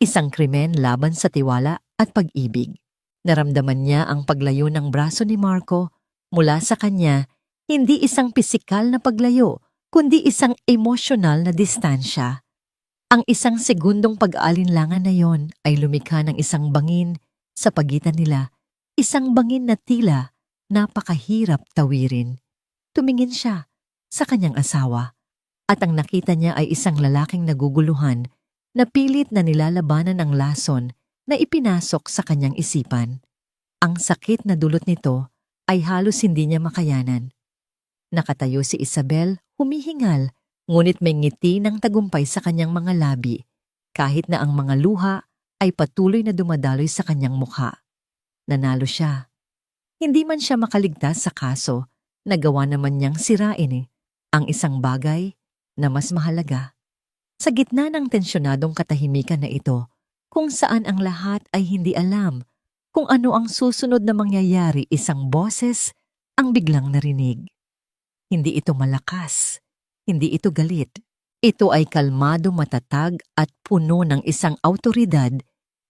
isang krimen laban sa tiwala at pag-ibig. Naramdaman niya ang paglayo ng braso ni Marco mula sa kanya, hindi isang pisikal na paglayo, kundi isang emosyonal na distansya. Ang isang segundong pag-aalinlangan na yon ay lumikha ng isang bangin sa pagitan nila, isang bangin na tila napakahirap tawirin. Tumingin siya sa kanyang asawa at ang nakita niya ay isang lalaking naguguluhan na pilit na nilalabanan ang lason na ipinasok sa kanyang isipan. Ang sakit na dulot nito ay halos hindi niya makayanan. Nakatayo si Isabel, humihingal, ngunit may ngiti ng tagumpay sa kanyang mga labi, kahit na ang mga luha ay patuloy na dumadaloy sa kanyang mukha. Nanalo siya. Hindi man siya makaligtas sa kaso, nagawa naman niyang sirain ang isang bagay na mas mahalaga. Sa gitna ng tensyonadong katahimikan na ito, kung saan ang lahat ay hindi alam kung ano ang susunod na mangyayari, isang boses ang biglang narinig. Hindi ito malakas, hindi ito galit. Ito ay kalmado, matatag at puno ng isang awtoridad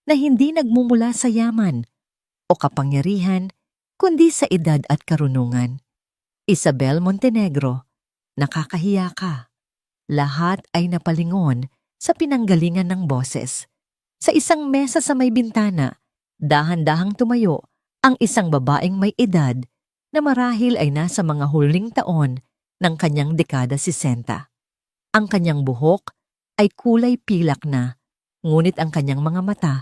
na hindi nagmumula sa yaman o kapangyarihan, kundi sa edad at karunungan. Isabel Montenegro, nakakahiya ka. Lahat ay napalingon sa pinanggalingan ng boses. Sa isang mesa sa may bintana, dahan-dahang tumayo ang isang babaeng may edad na marahil ay nasa mga huling taon ng kanyang dekada 60. Ang kanyang buhok ay kulay pilak na, ngunit ang kanyang mga mata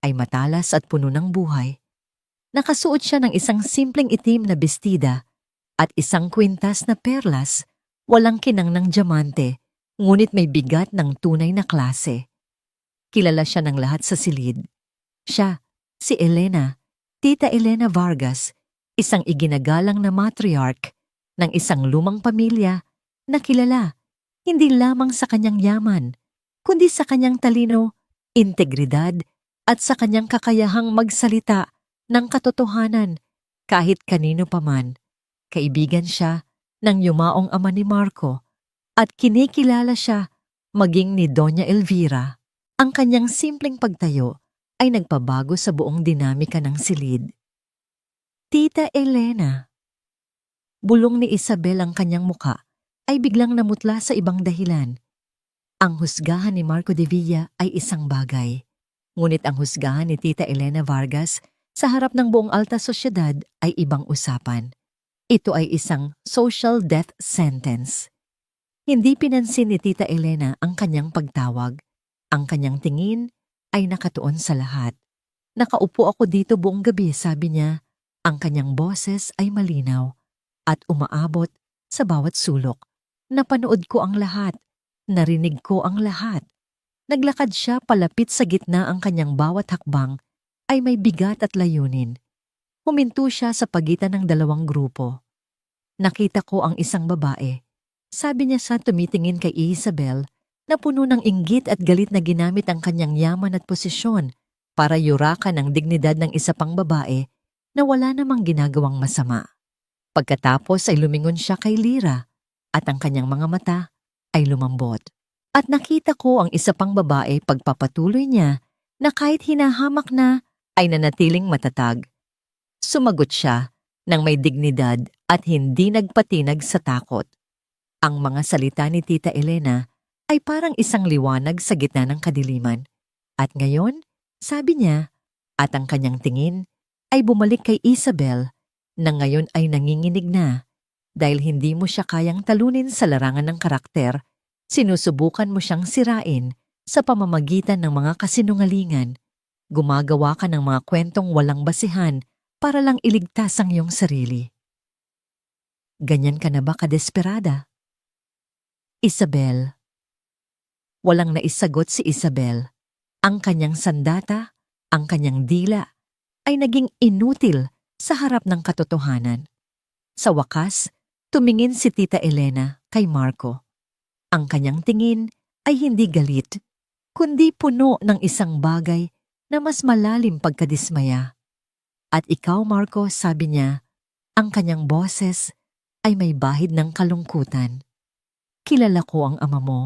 ay matalas at puno ng buhay. Nakasuot siya ng isang simpleng itim na bestida at isang kwintas na perlas, walang kinang ng diamante, ngunit may bigat ng tunay na klase. Kilala siya ng lahat sa silid. Siya, si Elena, Tita Elena Vargas, isang iginagalang na matriarch ng isang lumang pamilya na kilala hindi lamang sa kanyang yaman, kundi sa kanyang talino, integridad at sa kanyang kakayahang magsalita ng katotohanan kahit kanino paman. Kaibigan siya ng yumaong ama ni Marco at kinikilala siya maging ni Doña Elvira. Ang kanyang simpleng pagtayo ay nagpabago sa buong dinamika ng silid. Tita Elena. Bulong ni Isabel ang kanyang muka ay biglang namutla sa ibang dahilan. Ang husgahan ni Marco de Villa ay isang bagay. Ngunit ang husgahan ni Tita Elena Vargas sa harap ng buong alta sosyedad ay ibang usapan. Ito ay isang social death sentence. Hindi pinansin ni Tita Elena ang kanyang pagtawag. Ang kanyang tingin ay nakatuon sa lahat. Nakaupo ako dito buong gabi, sabi niya. Ang kanyang boses ay malinaw at umaabot sa bawat sulok. Napanood ko ang lahat. Narinig ko ang lahat. Naglakad siya palapit sa gitna, ang kanyang bawat hakbang ay may bigat at layunin. Huminto siya sa pagitan ng dalawang grupo. Nakita ko ang isang babae. Sabi niya sa tumitingin kay Isabel na puno ng inggit at galit na ginamit ang kanyang yaman at posisyon para yurakan ang dignidad ng isa pang babae na wala namang ginagawang masama. Pagkatapos ay lumingon siya kay Lyra at ang kanyang mga mata ay lumambot. At nakita ko ang isa pang babae pagpapatuloy niya na kahit hinahamak na ay nanatiling matatag. Sumagot siya ng may dignidad at hindi nagpatinag sa takot. Ang mga salita ni Tita Elena ay parang isang liwanag sa gitna ng kadiliman. At ngayon, sabi niya, at ang kanyang tingin ay bumalik kay Isabel na ngayon ay nanginginig na dahil hindi mo siya kayang talunin sa larangan ng karakter, sinusubukan mo siyang sirain sa pamamagitan ng mga kasinungalingan. Gumagawa ka ng mga kwentong walang basihan para lang iligtas ang iyong sarili. Ganyan ka na ba kadesperada? Isabel. Walang naisagot si Isabel. Ang kanyang sandata, ang kanyang dila, ay naging inutil sa harap ng katotohanan. Sa wakas, tumingin si Tita Elena kay Marco. Ang kanyang tingin ay hindi galit, kundi puno ng isang bagay na mas malalim pagkadismaya. At ikaw, Marco, sabi niya, ang kanyang boses ay may bahid ng kalungkutan. Kilala ko ang ama mo.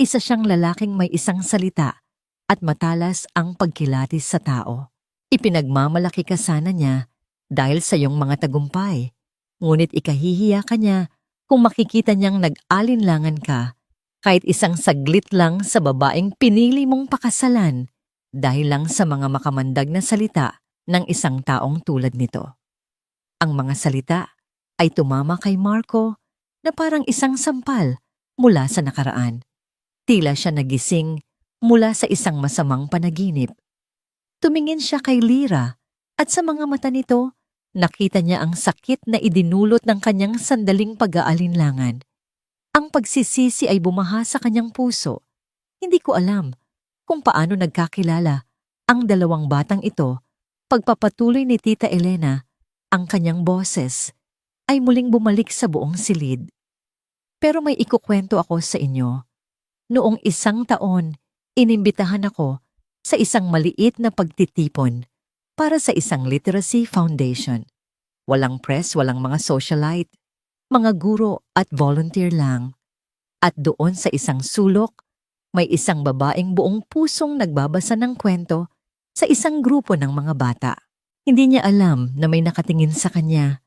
Isa siyang lalaking may isang salita at matalas ang pagkilatis sa tao. Ipinagmamalaki ka sana niya dahil sa iyong mga tagumpay. Ngunit ikahihiya ka niya kung makikita niyang nag-alinlangan ka kahit isang saglit lang sa babaeng pinili mong pakasalan dahil lang sa mga makamandag na salita ng isang taong tulad nito. Ang mga salita ay tumama kay Marco na parang isang sampal mula sa nakaraan. Tila siya nagising mula sa isang masamang panaginip. Tumingin siya kay Lyra at sa mga mata nito, nakita niya ang sakit na idinulot ng kanyang sandaling pag-aalinlangan. Ang pagsisisi ay bumaha sa kanyang puso. Hindi ko alam kung paano nagkakilala ang dalawang batang ito. Pagpapatuloy ni Tita Elena, ang kanyang boses ay muling bumalik sa buong silid. Pero may ikukwento ako sa inyo. Noong 1 taon, inimbitahan ako sa isang maliit na pagtitipon para sa isang literacy foundation. Walang press, walang mga socialite, mga guro at volunteer lang. At doon sa isang sulok, may isang babaeng buong pusong nagbabasa ng kwento sa isang grupo ng mga bata. Hindi niya alam na may nakatingin sa kanya.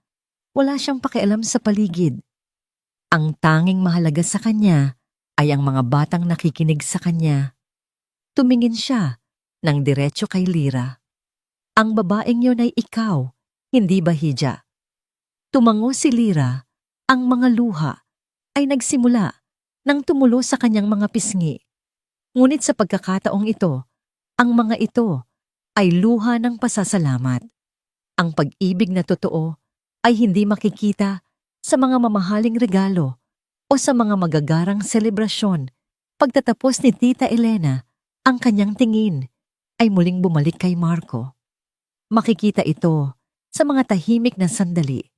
Wala siyang pakialam sa paligid. Ang tanging mahalaga sa kanya ay ang mga batang nakikinig sa kanya. Tumingin siya ng diretso kay Lyra. Ang babaeng yon ay ikaw, hindi ba, Hija? Tumango si Lyra, ang mga luha ay nagsimula nang tumulo sa kanyang mga pisngi. Ngunit sa pagkakataong ito, ang mga ito ay luha ng pasasalamat. Ang pag-ibig na totoo ay hindi makikita sa mga mamahaling regalo o sa mga magagarang selebrasyon. Pagtatapos ni Tita Elena, ang kanyang tingin ay muling bumalik kay Marco. Makikita ito sa mga tahimik na sandali,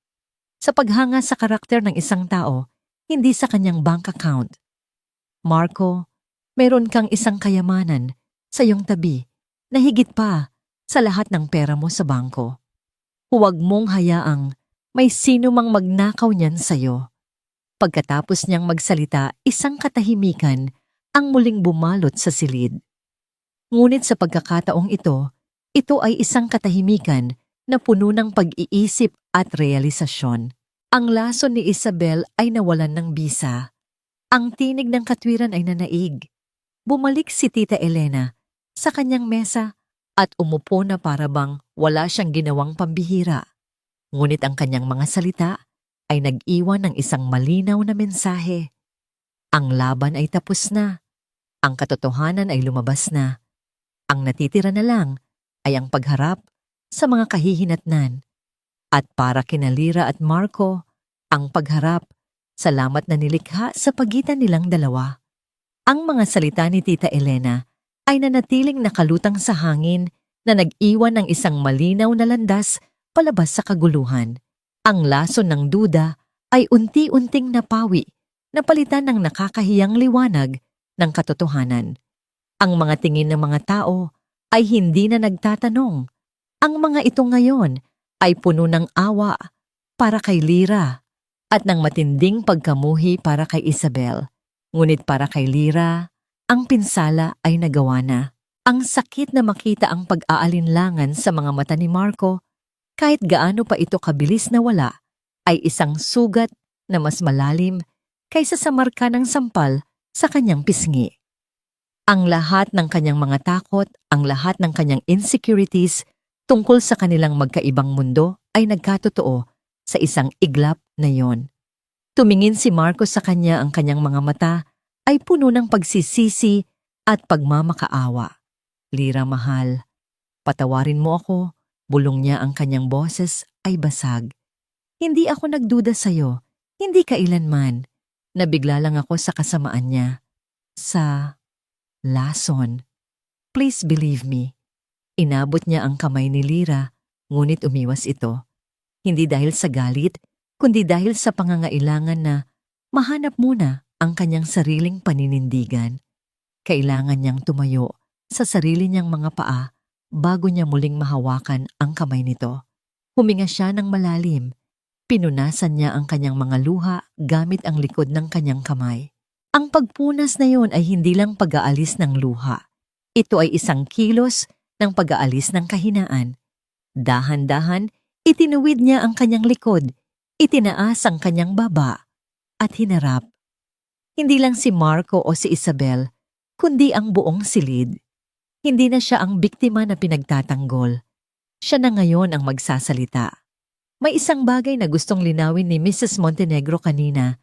sa paghanga sa karakter ng isang tao, hindi sa kanyang bank account. Marco, meron kang isang kayamanan sa iyong tabi na higit pa sa lahat ng pera mo sa bangko. Huwag mong hayaang may sino mang magnakaw niyan sa iyo. Pagkatapos niyang magsalita, isang katahimikan ang muling bumalot sa silid. Ngunit sa pagkakataong ito ay isang katahimikan na puno ng pag-iisip at realisasyon. Ang lason ni Isabel ay nawalan ng bisa. Ang tinig ng katwiran ay nanaig. Bumalik si Tita Elena sa kanyang mesa at umupo na para bang wala siyang ginawang pambihira. Ngunit ang kanyang mga salita ay nag-iwan ng isang malinaw na mensahe. Ang laban ay tapos na. Ang katotohanan ay lumabas na. Ang natitira na lang ay ang pagharap sa mga kahihinatnan. At para kina Lyra at Marco, ang pagharap, salamat na nilikha sa pagitan nilang dalawa. Ang mga salita ni Tita Elena ay nanatiling nakalutang sa hangin na nag-iwan ng isang malinaw na landas palabas sa kaguluhan. Ang lason ng duda ay unti-unting napawi, napalitan ng nakakahiyang liwanag ng katotohanan. Ang mga tingin ng mga tao ay hindi na nagtatanong. Ang mga ito ngayon ay puno ng awa para kay Lyra at ng matinding pagkamuhi para kay Isabel. Ngunit para kay Lyra, ang pinsala ay nagawa na. Ang sakit na makita ang pag-aalinlangan sa mga mata ni Marco, kahit gaano pa ito kabilis na wala, ay isang sugat na mas malalim kaysa sa marka ng sampal sa kanyang pisngi. Ang lahat ng kanyang mga takot, ang lahat ng kanyang insecurities tungkol sa kanilang magkaibang mundo ay nagkatotoo sa isang iglap na yon. Tumingin si Marco sa kanya, ang kanyang mga mata ay puno ng pagsisisi at pagmamakaawa. Lyra mahal, patawarin mo ako, bulong niya, ang kanyang boses ay basag. Hindi ako nagduda sa'yo, hindi kailanman. Nabigla lang ako sa kasamaan niya. Sa lason. Please believe me. Inabot niya ang kamay ni Lyra, ngunit umiwas ito. Hindi dahil sa galit, kundi dahil sa pangangailangan na mahanap muna ang kanyang sariling paninindigan. Kailangan niyang tumayo sa sarili niyang mga paa bago niya muling mahawakan ang kamay nito. Huminga siya ng malalim. Pinunasan niya ang kanyang mga luha gamit ang likod ng kanyang kamay. Ang pagpunas na yon ay hindi lang pag-aalis ng luha. Ito ay isang kilos ng pag-aalis ng kahinaan. Dahan-dahan, itinuwid niya ang kanyang likod, itinaas ang kanyang baba, at hinarap. Hindi lang si Marco o si Isabel, kundi ang buong silid. Hindi na siya ang biktima na pinagtatanggol. Siya na ngayon ang magsasalita. May isang bagay na gustong linawin ni Mrs. Montenegro kanina.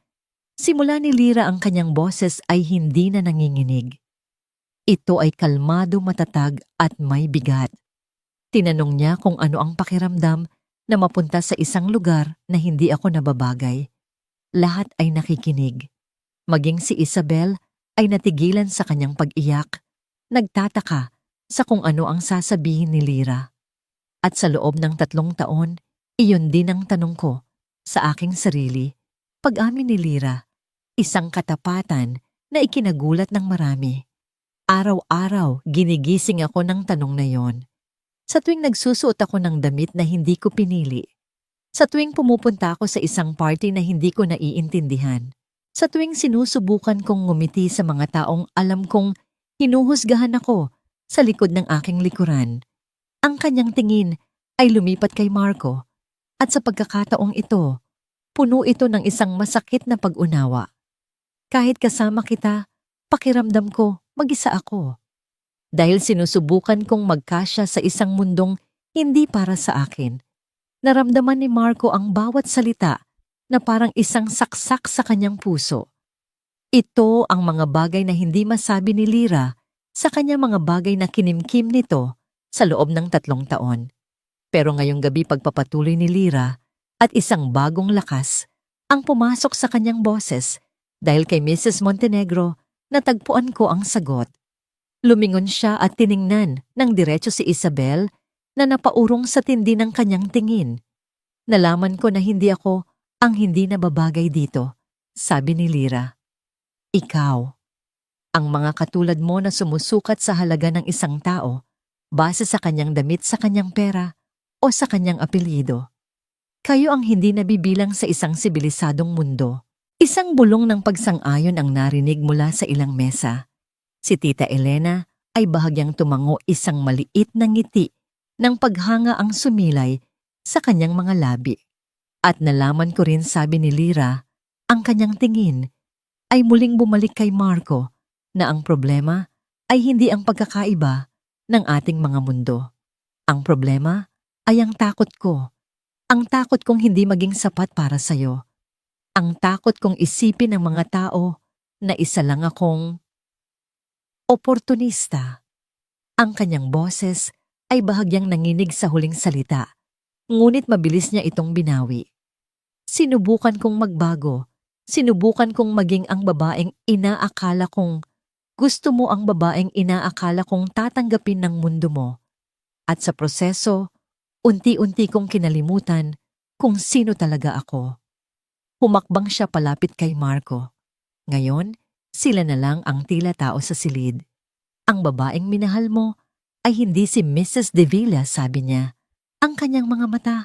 Simula ni Lyra, ang kanyang boses ay hindi na nanginginig. Ito ay kalmado, matatag at may bigat. Tinanong niya kung ano ang pakiramdam na mapunta sa isang lugar na hindi ako nababagay. Lahat ay nakikinig. Maging si Isabel ay natigilan sa kanyang pag-iyak, nagtataka sa kung ano ang sasabihin ni Lyra. At sa loob ng 3 taon, iyon din ang tanong ko sa aking sarili. Pag-amin ni Lyra, isang katapatan na ikinagulat ng marami. Araw-araw, ginigising ako ng tanong na yon. Sa tuwing nagsusuot ako ng damit na hindi ko pinili. Sa tuwing pumupunta ako sa isang party na hindi ko naiintindihan. Sa tuwing sinusubukan kong ngumiti sa mga taong alam kong hinuhusgahan ako sa likod ng aking likuran. Ang kanyang tingin ay lumipat kay Marco at sa pagkakataong ito, puno ito ng isang masakit na pag-unawa. Kahit kasama kita, pakiramdam ko mag-isa ako. Dahil sinusubukan kong magkasya sa isang mundong hindi para sa akin. Naramdaman ni Marco ang bawat salita na parang isang saksak sa kanyang puso. Ito ang mga bagay na hindi masabi ni Lyra sa kanya, mga bagay na kinimkim nito sa loob ng 3 taon. Pero ngayong gabi, pagpapatuloy ni Lyra at isang bagong lakas ang pumasok sa kanyang boses dahil kay Mrs. Montenegro, natagpuan ko ang sagot. Lumingon siya at tiningnan ng diretso si Isabel na napaurong sa tindi ng kanyang tingin. Nalaman ko na hindi ako ang hindi nababagay dito, sabi ni Lyra. Ikaw, ang mga katulad mo na sumusukat sa halaga ng isang tao base sa kanyang damit, sa kanyang pera o sa kanyang apelyido. Kayo ang hindi nabibilang sa isang sibilisadong mundo. Isang bulong ng pagsang-ayon ang narinig mula sa ilang mesa. Si Tita Elena ay bahagyang tumango, isang maliit na ngiti ng paghanga ang sumilay sa kanyang mga labi. At nalaman ko rin, sabi ni Lyra, ang kanyang tingin ay muling bumalik kay Marco na ang problema ay hindi ang pagkakaiba ng ating mga mundo. Ang problema ay ang takot ko. Ang takot kong hindi maging sapat para sa'yo. Ang takot kong isipin ng mga tao na isa lang akong oportunista. Ang kanyang boses ay bahagyang nanginig sa huling salita, ngunit mabilis niya itong binawi. Sinubukan kong magbago. Sinubukan kong maging ang babaeng inaakala kong gusto mo, ang babaeng inaakala kong tatanggapin ng mundo mo. At sa proseso, unti-unti kong kinalimutan kung sino talaga ako. Humakbang siya palapit kay Marco. Ngayon, sila na lang ang tila tao sa silid. Ang babaeng minahal mo ay hindi si Mrs. De Villa, sabi niya. Ang kanyang mga mata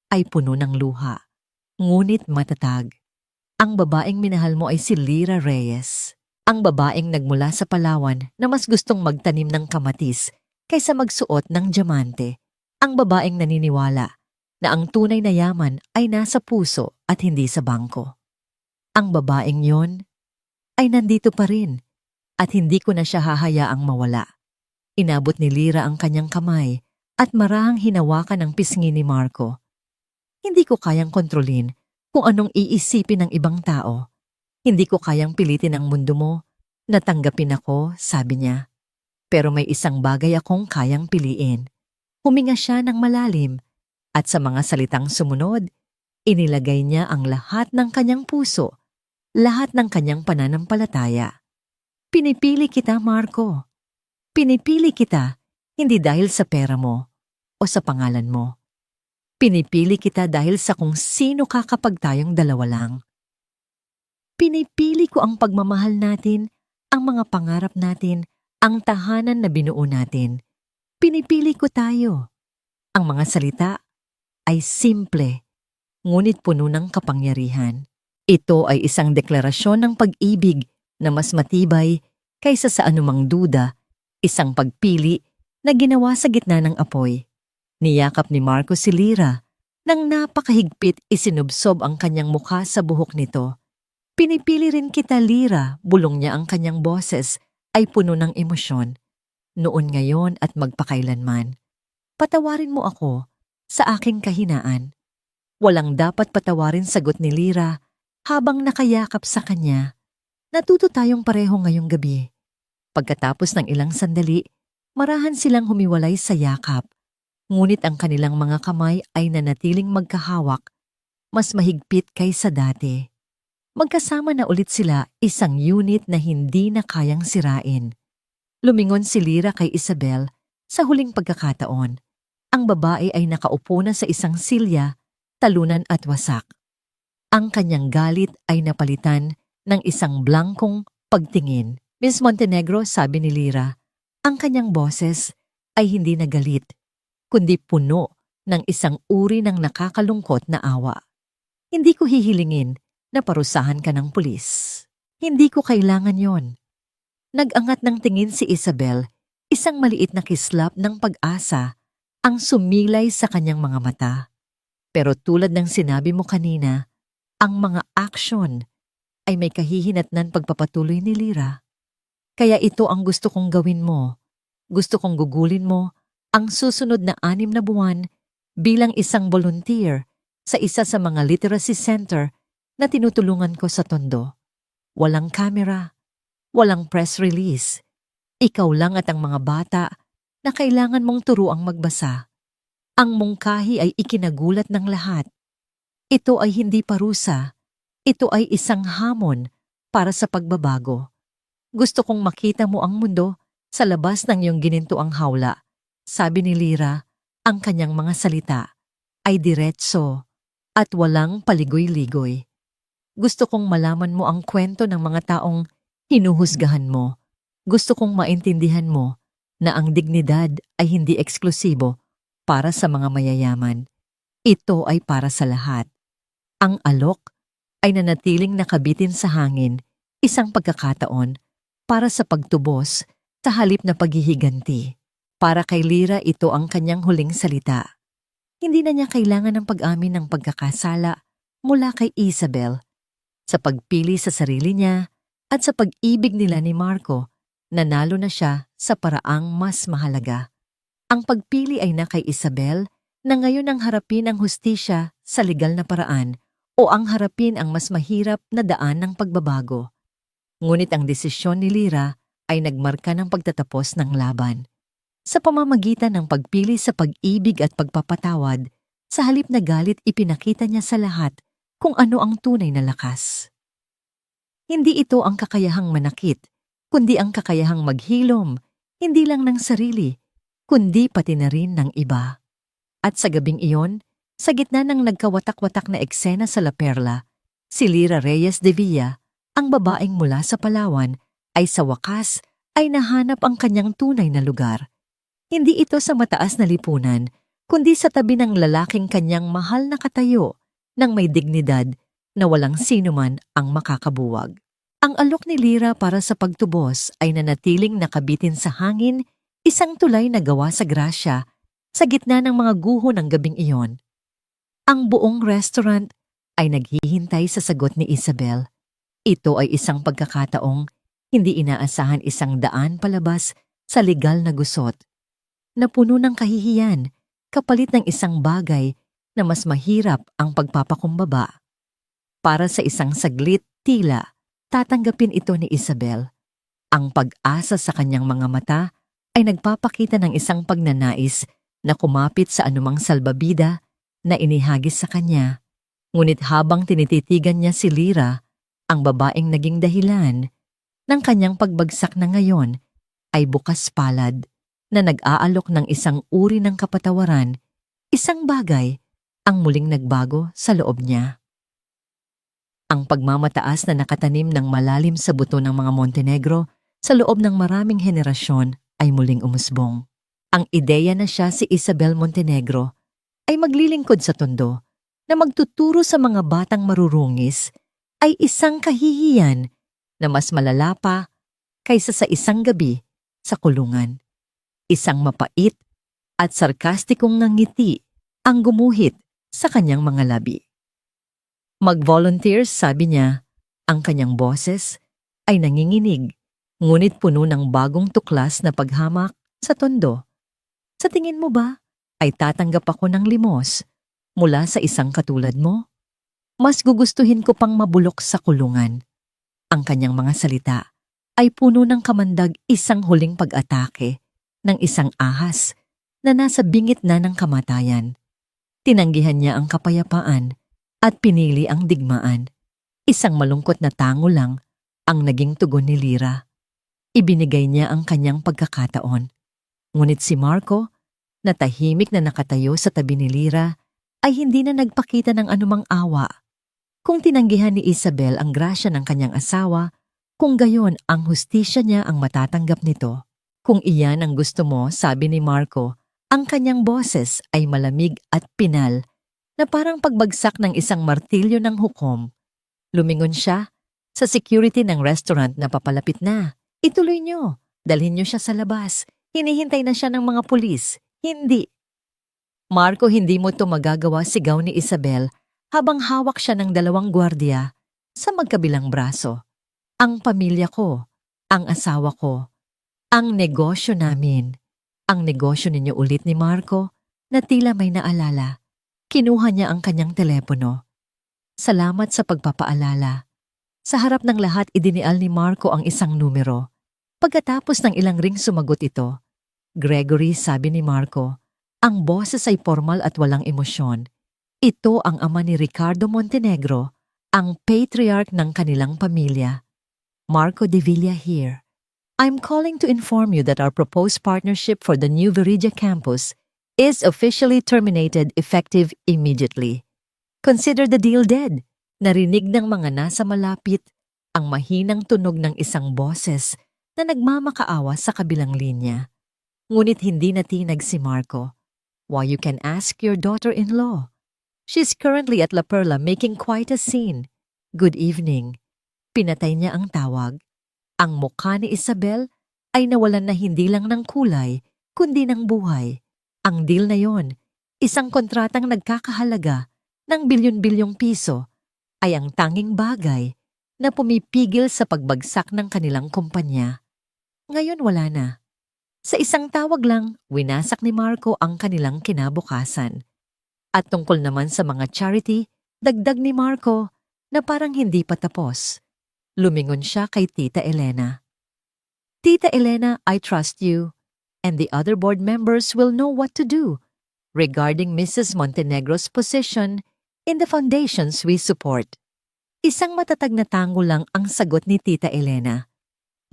ay puno ng luha, ngunit matatag. Ang babaeng minahal mo ay si Lyra Reyes. Ang babaeng nagmula sa Palawan na mas gustong magtanim ng kamatis kaysa magsuot ng diamante. Ang babaeng naniniwala na ang tunay na yaman ay nasa puso at hindi sa bangko. Ang babaeng yon ay nandito pa rin at hindi ko na siya hahayaang mawala. Inabot ni Lyra ang kanyang kamay at marahang hinawakan ang pisngi ni Marco. Hindi ko kayang kontrolin kung anong iisipin ng ibang tao. Hindi ko kayang pilitin ang mundo mo na tanggapin ako, sabi niya. Pero may isang bagay akong kayang piliin. Huminga siya ng malalim at sa mga salitang sumunod, inilagay niya ang lahat ng kanyang puso, lahat ng kanyang pananampalataya. Pinipili kita, Marco. Pinipili kita hindi dahil sa pera mo o sa pangalan mo. Pinipili kita dahil sa kung sino ka kapag tayong dalawa lang. Pinipili ko ang pagmamahal natin, ang mga pangarap natin, ang tahanan na binuo natin. Pinipili ko tayo. Ang mga salita ay simple, ngunit puno ng kapangyarihan. Ito ay isang deklarasyon ng pag-ibig na mas matibay kaysa sa anumang duda, isang pagpili na ginawa sa gitna ng apoy. Niyakap ni Marco si Lyra. Nang napakahigpit, isinubsob ang kanyang mukha sa buhok nito. Pinipili rin kita, Lyra, bulong niya. Ang kanyang boses ay puno ng emosyon. Noon, ngayon at magpakailanman. Patawarin mo ako sa aking kahinaan. Walang dapat patawarin, sagot ni Lyra habang nakayakap sa kanya. Natuto tayong pareho ngayong gabi. Pagkatapos ng ilang sandali, marahan silang humiwalay sa yakap. Ngunit ang kanilang mga kamay ay nanatiling magkahawak, mas mahigpit kaysa dati. Magkasama na ulit sila, isang unit na hindi na kayang sirain. Lumingon si Lyra kay Isabel sa huling pagkakataon. Ang babae ay nakaupo na sa isang silya, talunan at wasak. Ang kanyang galit ay napalitan ng isang blangkong pagtingin. Miss Montenegro, sabi ni Lyra, ang kanyang boses ay hindi na galit, kundi puno ng isang uri ng nakakalungkot na awa. Hindi ko hihilingin na parusahan ka ng pulis. Hindi ko kailangan yon. Nag-angat ng tingin si Isabel, isang maliit na kislap ng pag-asa ang sumilay sa kanyang mga mata. Pero tulad ng sinabi mo kanina, ang mga aksyon ay may kahihinatnan pagpapatuloy ni Lyra. Kaya ito ang gusto kong gawin mo. Gusto kong gugulin mo ang susunod na 6 na buwan bilang isang volunteer sa isa sa mga literacy center na tinutulungan ko sa Tondo. Walang camera, walang press release. Ikaw lang at ang mga bata na kailangan mong turuang magbasa. Ang mungkahi ay ikinagulat ng lahat. Ito ay hindi parusa. Ito ay isang hamon para sa pagbabago. Gusto kong makita mo ang mundo sa labas ng iyong ginintuang hawla. Sabi ni Lyra, Ang kanyang mga salita ay diretso at walang paligoy-ligoy. Gusto kong malaman mo ang kwento ng mga taong hinuhusgahan mo. Gusto kong maintindihan mo na ang dignidad ay hindi eksklusibo para sa mga mayayaman. Ito ay para sa lahat. Ang alok ay nanatiling nakabitin sa hangin, isang pagkakataon para sa pagtubos sa halip na paghihiganti. Para kay Lyra ito ang kanyang huling salita. Hindi na niya kailangan ng pag-amin ng pagkakasala mula kay Isabel. Sa pagpili sa sarili niya at sa pag-ibig nila ni Marco, nanalo na siya sa paraang mas mahalaga. Ang pagpili ay na kay Isabel na ngayon ang harapin ang hustisya sa legal na paraan o ang harapin ang mas mahirap na daan ng pagbabago. Ngunit ang desisyon ni Lyra ay nagmarka ng pagtatapos ng laban. Sa pamamagitan ng pagpili sa pag-ibig at pagpapatawad, sa halip na galit ipinakita niya sa lahat kung ano ang tunay na lakas. Hindi ito ang kakayahang manakit, kundi ang kakayahang maghilom, hindi lang ng sarili, kundi pati na rin ng iba. At sa gabing iyon, sa gitna ng nagkawatak-watak na eksena sa La Perla, si Lyra Reyes de Villa, ang babaeng mula sa Palawan, ay sa wakas ay nahanap ang kanyang tunay na lugar. Hindi ito sa mataas na lipunan, kundi sa tabi ng lalaking kanyang mahal na katayo ng may dignidad na walang sinuman ang makakabuwag. Ang alok ni Lyra para sa pagtubos ay nanatiling nakabitin sa hangin, isang tulay na gawa sa grasya sa gitna ng mga guho ng gabing iyon. Ang buong restaurant ay naghihintay sa sagot ni Isabel. Ito ay isang pagkakataong hindi inaasahan, isang daan palabas sa legal na gusot, na puno ng kahihiyan, kapalit ng isang bagay na mas mahirap ang pagpapakumbaba. Para sa isang saglit, tila, tatanggapin ito ni Isabel. Ang pag-asa sa kanyang mga mata ay nagpapakita ng isang pagnanais na kumapit sa anumang salbabida na inihagis sa kanya. Ngunit habang tinititigan niya si Lyra, ang babaeng naging dahilan ng kanyang pagbagsak na ngayon ay bukas palad na nag-aalok ng isang uri ng kapatawaran, isang bagay ang muling nagbago sa loob niya. Ang pagmamataas na nakatanim ng malalim sa buto ng mga Montenegro sa loob ng maraming henerasyon ay muling umusbong. Ang ideya na siya si Isabel Montenegro ay maglilingkod sa tondo na magtuturo sa mga batang marurungis ay isang kahihiyan na mas malala pa kaysa sa isang gabi sa kulungan. Isang mapait at sarkastikong ngiti ang gumuhit sa kanyang mga labi. Mag-volunteers, sabi niya, ang kanyang boses ay nanginginig, ngunit puno ng bagong tuklas na paghamak sa tondo. Sa tingin mo ba ay tatanggap ako ng limos mula sa isang katulad mo? Mas gugustuhin ko pang mabulok sa kulungan. Ang kanyang mga salita ay puno ng kamandag, isang huling pag-atake ng isang ahas na nasa bingit na ng kamatayan. Tinanggihan niya ang kapayapaan at pinili ang digmaan. Isang malungkot na tango lang ang naging tugon ni Lyra. Ibinigay niya ang kanyang pagkakataon. Ngunit si Marco, na tahimik na nakatayo sa tabi ni Lyra, ay hindi na nagpakita ng anumang awa. Kung tinanggihan ni Isabel ang grasya ng kanyang asawa, kung gayon ang hustisya niya ang matatanggap nito. Kung iyan ang gusto mo, sabi ni Marco, ang kanyang boses ay malamig at pinal na parang pagbagsak ng isang martilyo ng hukom. Lumingon siya sa security ng restaurant na papalapit na. Ituloy niyo, dalhin niyo siya sa labas. Hinihintay na siya ng mga pulis. Hindi. Marco, hindi mo to magagawa, sigaw ni Isabel habang hawak siya ng 2 gwardiya sa magkabilang braso. Ang pamilya ko, ang asawa ko, ang negosyo namin. Ang negosyo ninyo ulit ni Marco na tila may naalala. Kinuha niya ang kanyang telepono. Salamat sa pagpapaalala. Sa harap ng lahat idinial ni Marco ang isang numero. Pagkatapos ng ilang ring sumagot ito. Gregory, sabi ni Marco, ang boses ay formal at walang emosyon. Ito ang ama ni Ricardo Montenegro, ang patriarch ng kanilang pamilya. Marco de Villa here. I'm calling to inform you that our proposed partnership for the new Veridia campus is officially terminated effective immediately. Consider the deal dead. Narinig ng mga nasa malapit ang mahinang tunog ng isang boses na nagmamakaawa sa kabilang linya. Ngunit hindi natinag si Marco. Why, you can ask your daughter-in-law. She's currently at La Perla making quite a scene. Good evening. Pinatay niya ang tawag. Ang mukha ni Isabel ay nawalan na hindi lang ng kulay, kundi ng buhay. Ang deal na yon, isang kontratang nagkakahalaga ng bilyon-bilyong piso, ay ang tanging bagay na pumipigil sa pagbagsak ng kanilang kumpanya. Ngayon wala na. Sa isang tawag lang, winasak ni Marco ang kanilang kinabukasan. At tungkol naman sa mga charity, dagdag ni Marco na parang hindi pa tapos. Lumingon siya kay Tita Elena. Tita Elena, I trust you, and the other board members will know what to do regarding Mrs. Montenegro's position in the foundations we support. Isang matatag na tango lang ang sagot ni Tita Elena.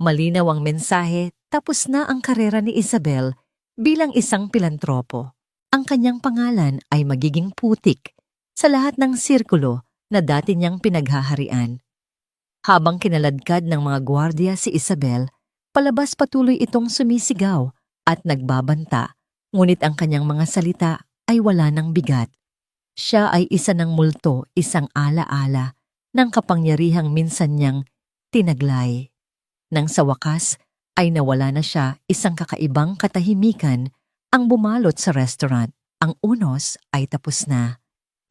Malinaw ang mensahe, tapos na ang karera ni Isabel bilang isang pilantropo. Ang kanyang pangalan ay magiging putik sa lahat ng sirkulo na dati niyang pinaghaharian. Habang kinaladkad ng mga gwardiya si Isabel, palabas patuloy itong sumisigaw at nagbabanta, ngunit ang kanyang mga salita ay wala ng bigat. Siya ay isa ng multo, isang ala-ala ng kapangyarihang minsan niyang tinaglay. Nang sa wakas ay nawala na siya, isang kakaibang katahimikan ang bumalot sa restaurant. Ang unos ay tapos na.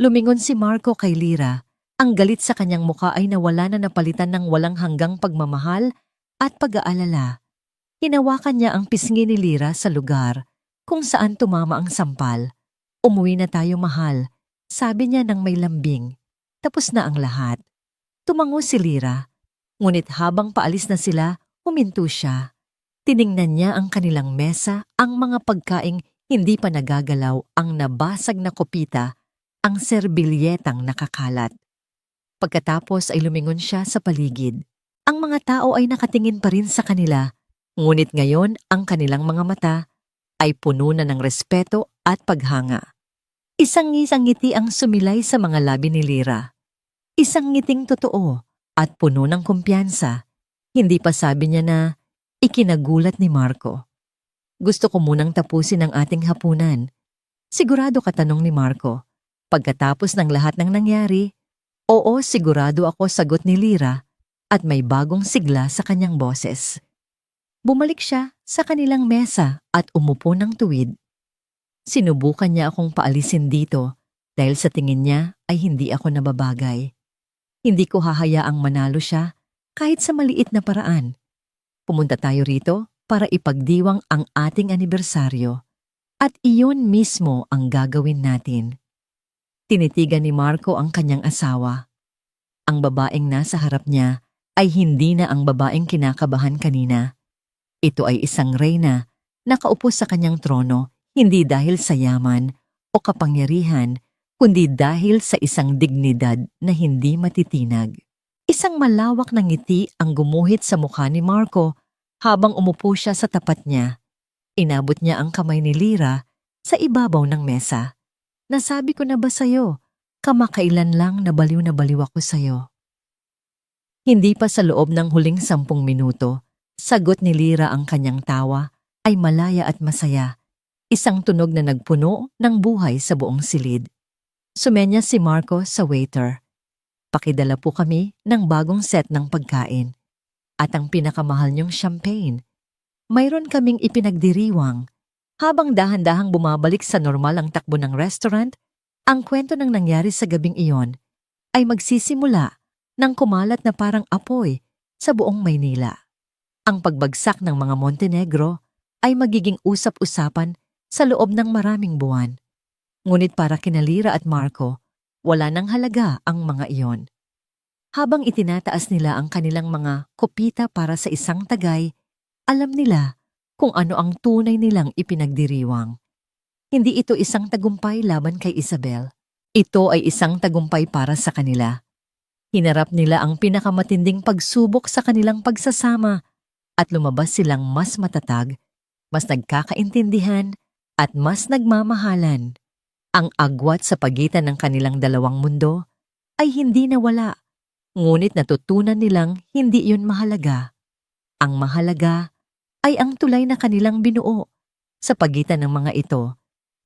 Lumingon si Marco kay Lira. Ang galit sa kanyang muka ay nawala na napalitan ng walang hanggang pagmamahal at pag-aalala. Hinawakan niya ang pisngi ni Lira sa lugar kung saan tumama ang sampal. Umuwi na tayo, mahal, sabi niya nang may lambing. Tapos na ang lahat. Tumango si Lira, ngunit habang paalis na sila, huminto siya. Tiningnan niya ang kanilang mesa, ang mga pagkaing hindi pa nagagalaw, ang nabasag na kopita, ang serbilyetang nakakalat. Pagkatapos ay lumingon siya sa paligid. Ang mga tao ay nakatingin pa rin sa kanila, ngunit ngayon ang kanilang mga mata ay puno na ng respeto at paghanga. Isang-isang ngiti ang sumilay sa mga labi ni Lira. Isang ngiting totoo at puno ng kumpiyansa. Hindi pa sabi niya na ikinagulat ni Marco. Gusto ko munang tapusin ang ating hapunan. Sigurado ka, tanong ni Marco. Pagkatapos ng lahat ng nangyari, oo, sigurado ako, sagot ni Lira at may bagong sigla sa kanyang boses. Bumalik siya sa kanilang mesa at umupo ng tuwid. Sinubukan niya akong paalisin dito dahil sa tingin niya ay hindi ako nababagay. Hindi ko hahayaang manalo siya kahit sa maliit na paraan. Pumunta tayo rito para ipagdiwang ang ating anibersaryo at iyon mismo ang gagawin natin. Tinitigan ni Marco ang kanyang asawa. Ang babaeng nasa harap niya ay hindi na ang babaeng kinakabahan kanina. Ito ay isang reyna na nakaupo sa kanyang trono, hindi dahil sa yaman o kapangyarihan, kundi dahil sa isang dignidad na hindi matitinag. Isang malawak na ngiti ang gumuhit sa mukha ni Marco habang umupo siya sa tapat niya. Inabot niya ang kamay ni Lira sa ibabaw ng mesa. Nasabi ko na ba sa'yo, kamakailan lang na baliw ako sa'yo. Hindi pa sa loob ng huling 10 minuto, sagot ni Lira ang kanyang tawa ay malaya at masaya. Isang tunog na nagpuno ng buhay sa buong silid. Sumenya si Marco sa waiter. Pakidala po kami ng bagong set ng pagkain at ang pinakamahal niyong champagne. Mayroon kaming ipinagdiriwang. Habang dahan-dahang bumabalik sa normal ang takbo ng restaurant, ang kwento ng nangyari sa gabing iyon ay magsisimula ng kumalat na parang apoy sa buong Maynila. Ang pagbagsak ng mga Montenegro ay magiging usap-usapan sa loob ng maraming buwan. Ngunit para kina Lira at Marco, wala nang halaga ang mga iyon. Habang itinataas nila ang kanilang mga kopita para sa isang tagay, alam nila kung ano ang tunay nilang ipinagdiriwang. Hindi ito isang tagumpay laban kay Isabel. Ito ay isang tagumpay para sa kanila. Hinarap nila ang pinakamatinding pagsubok sa kanilang pagsasama at lumabas silang mas matatag, mas nagkakaintindihan at mas nagmamahalan. Ang agwat sa pagitan ng kanilang dalawang mundo ay hindi nawala, ngunit natutunan nilang hindi iyon mahalaga. Ang mahalaga ay ang tulay na kanilang binuo sa pagitan ng mga ito,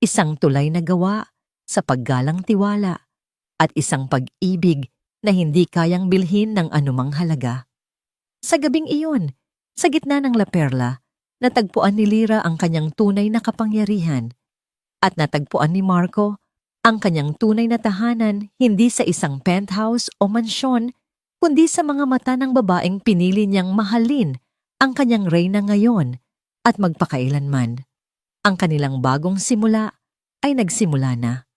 isang tulay na gawa sa paggalang tiwala at isang pag-ibig na hindi kayang bilhin ng anumang halaga. Sa gabing iyon, sa gitna ng La Perla, natagpuan ni Lyra ang kanyang tunay na kapangyarihan at natagpuan ni Marco ang kanyang tunay na tahanan hindi sa isang penthouse o mansyon, kundi sa mga mata ng babaeng pinili niyang mahalin ang kanyang reyna ngayon at magpakailanman. Ang kanilang bagong simula ay nagsimula na.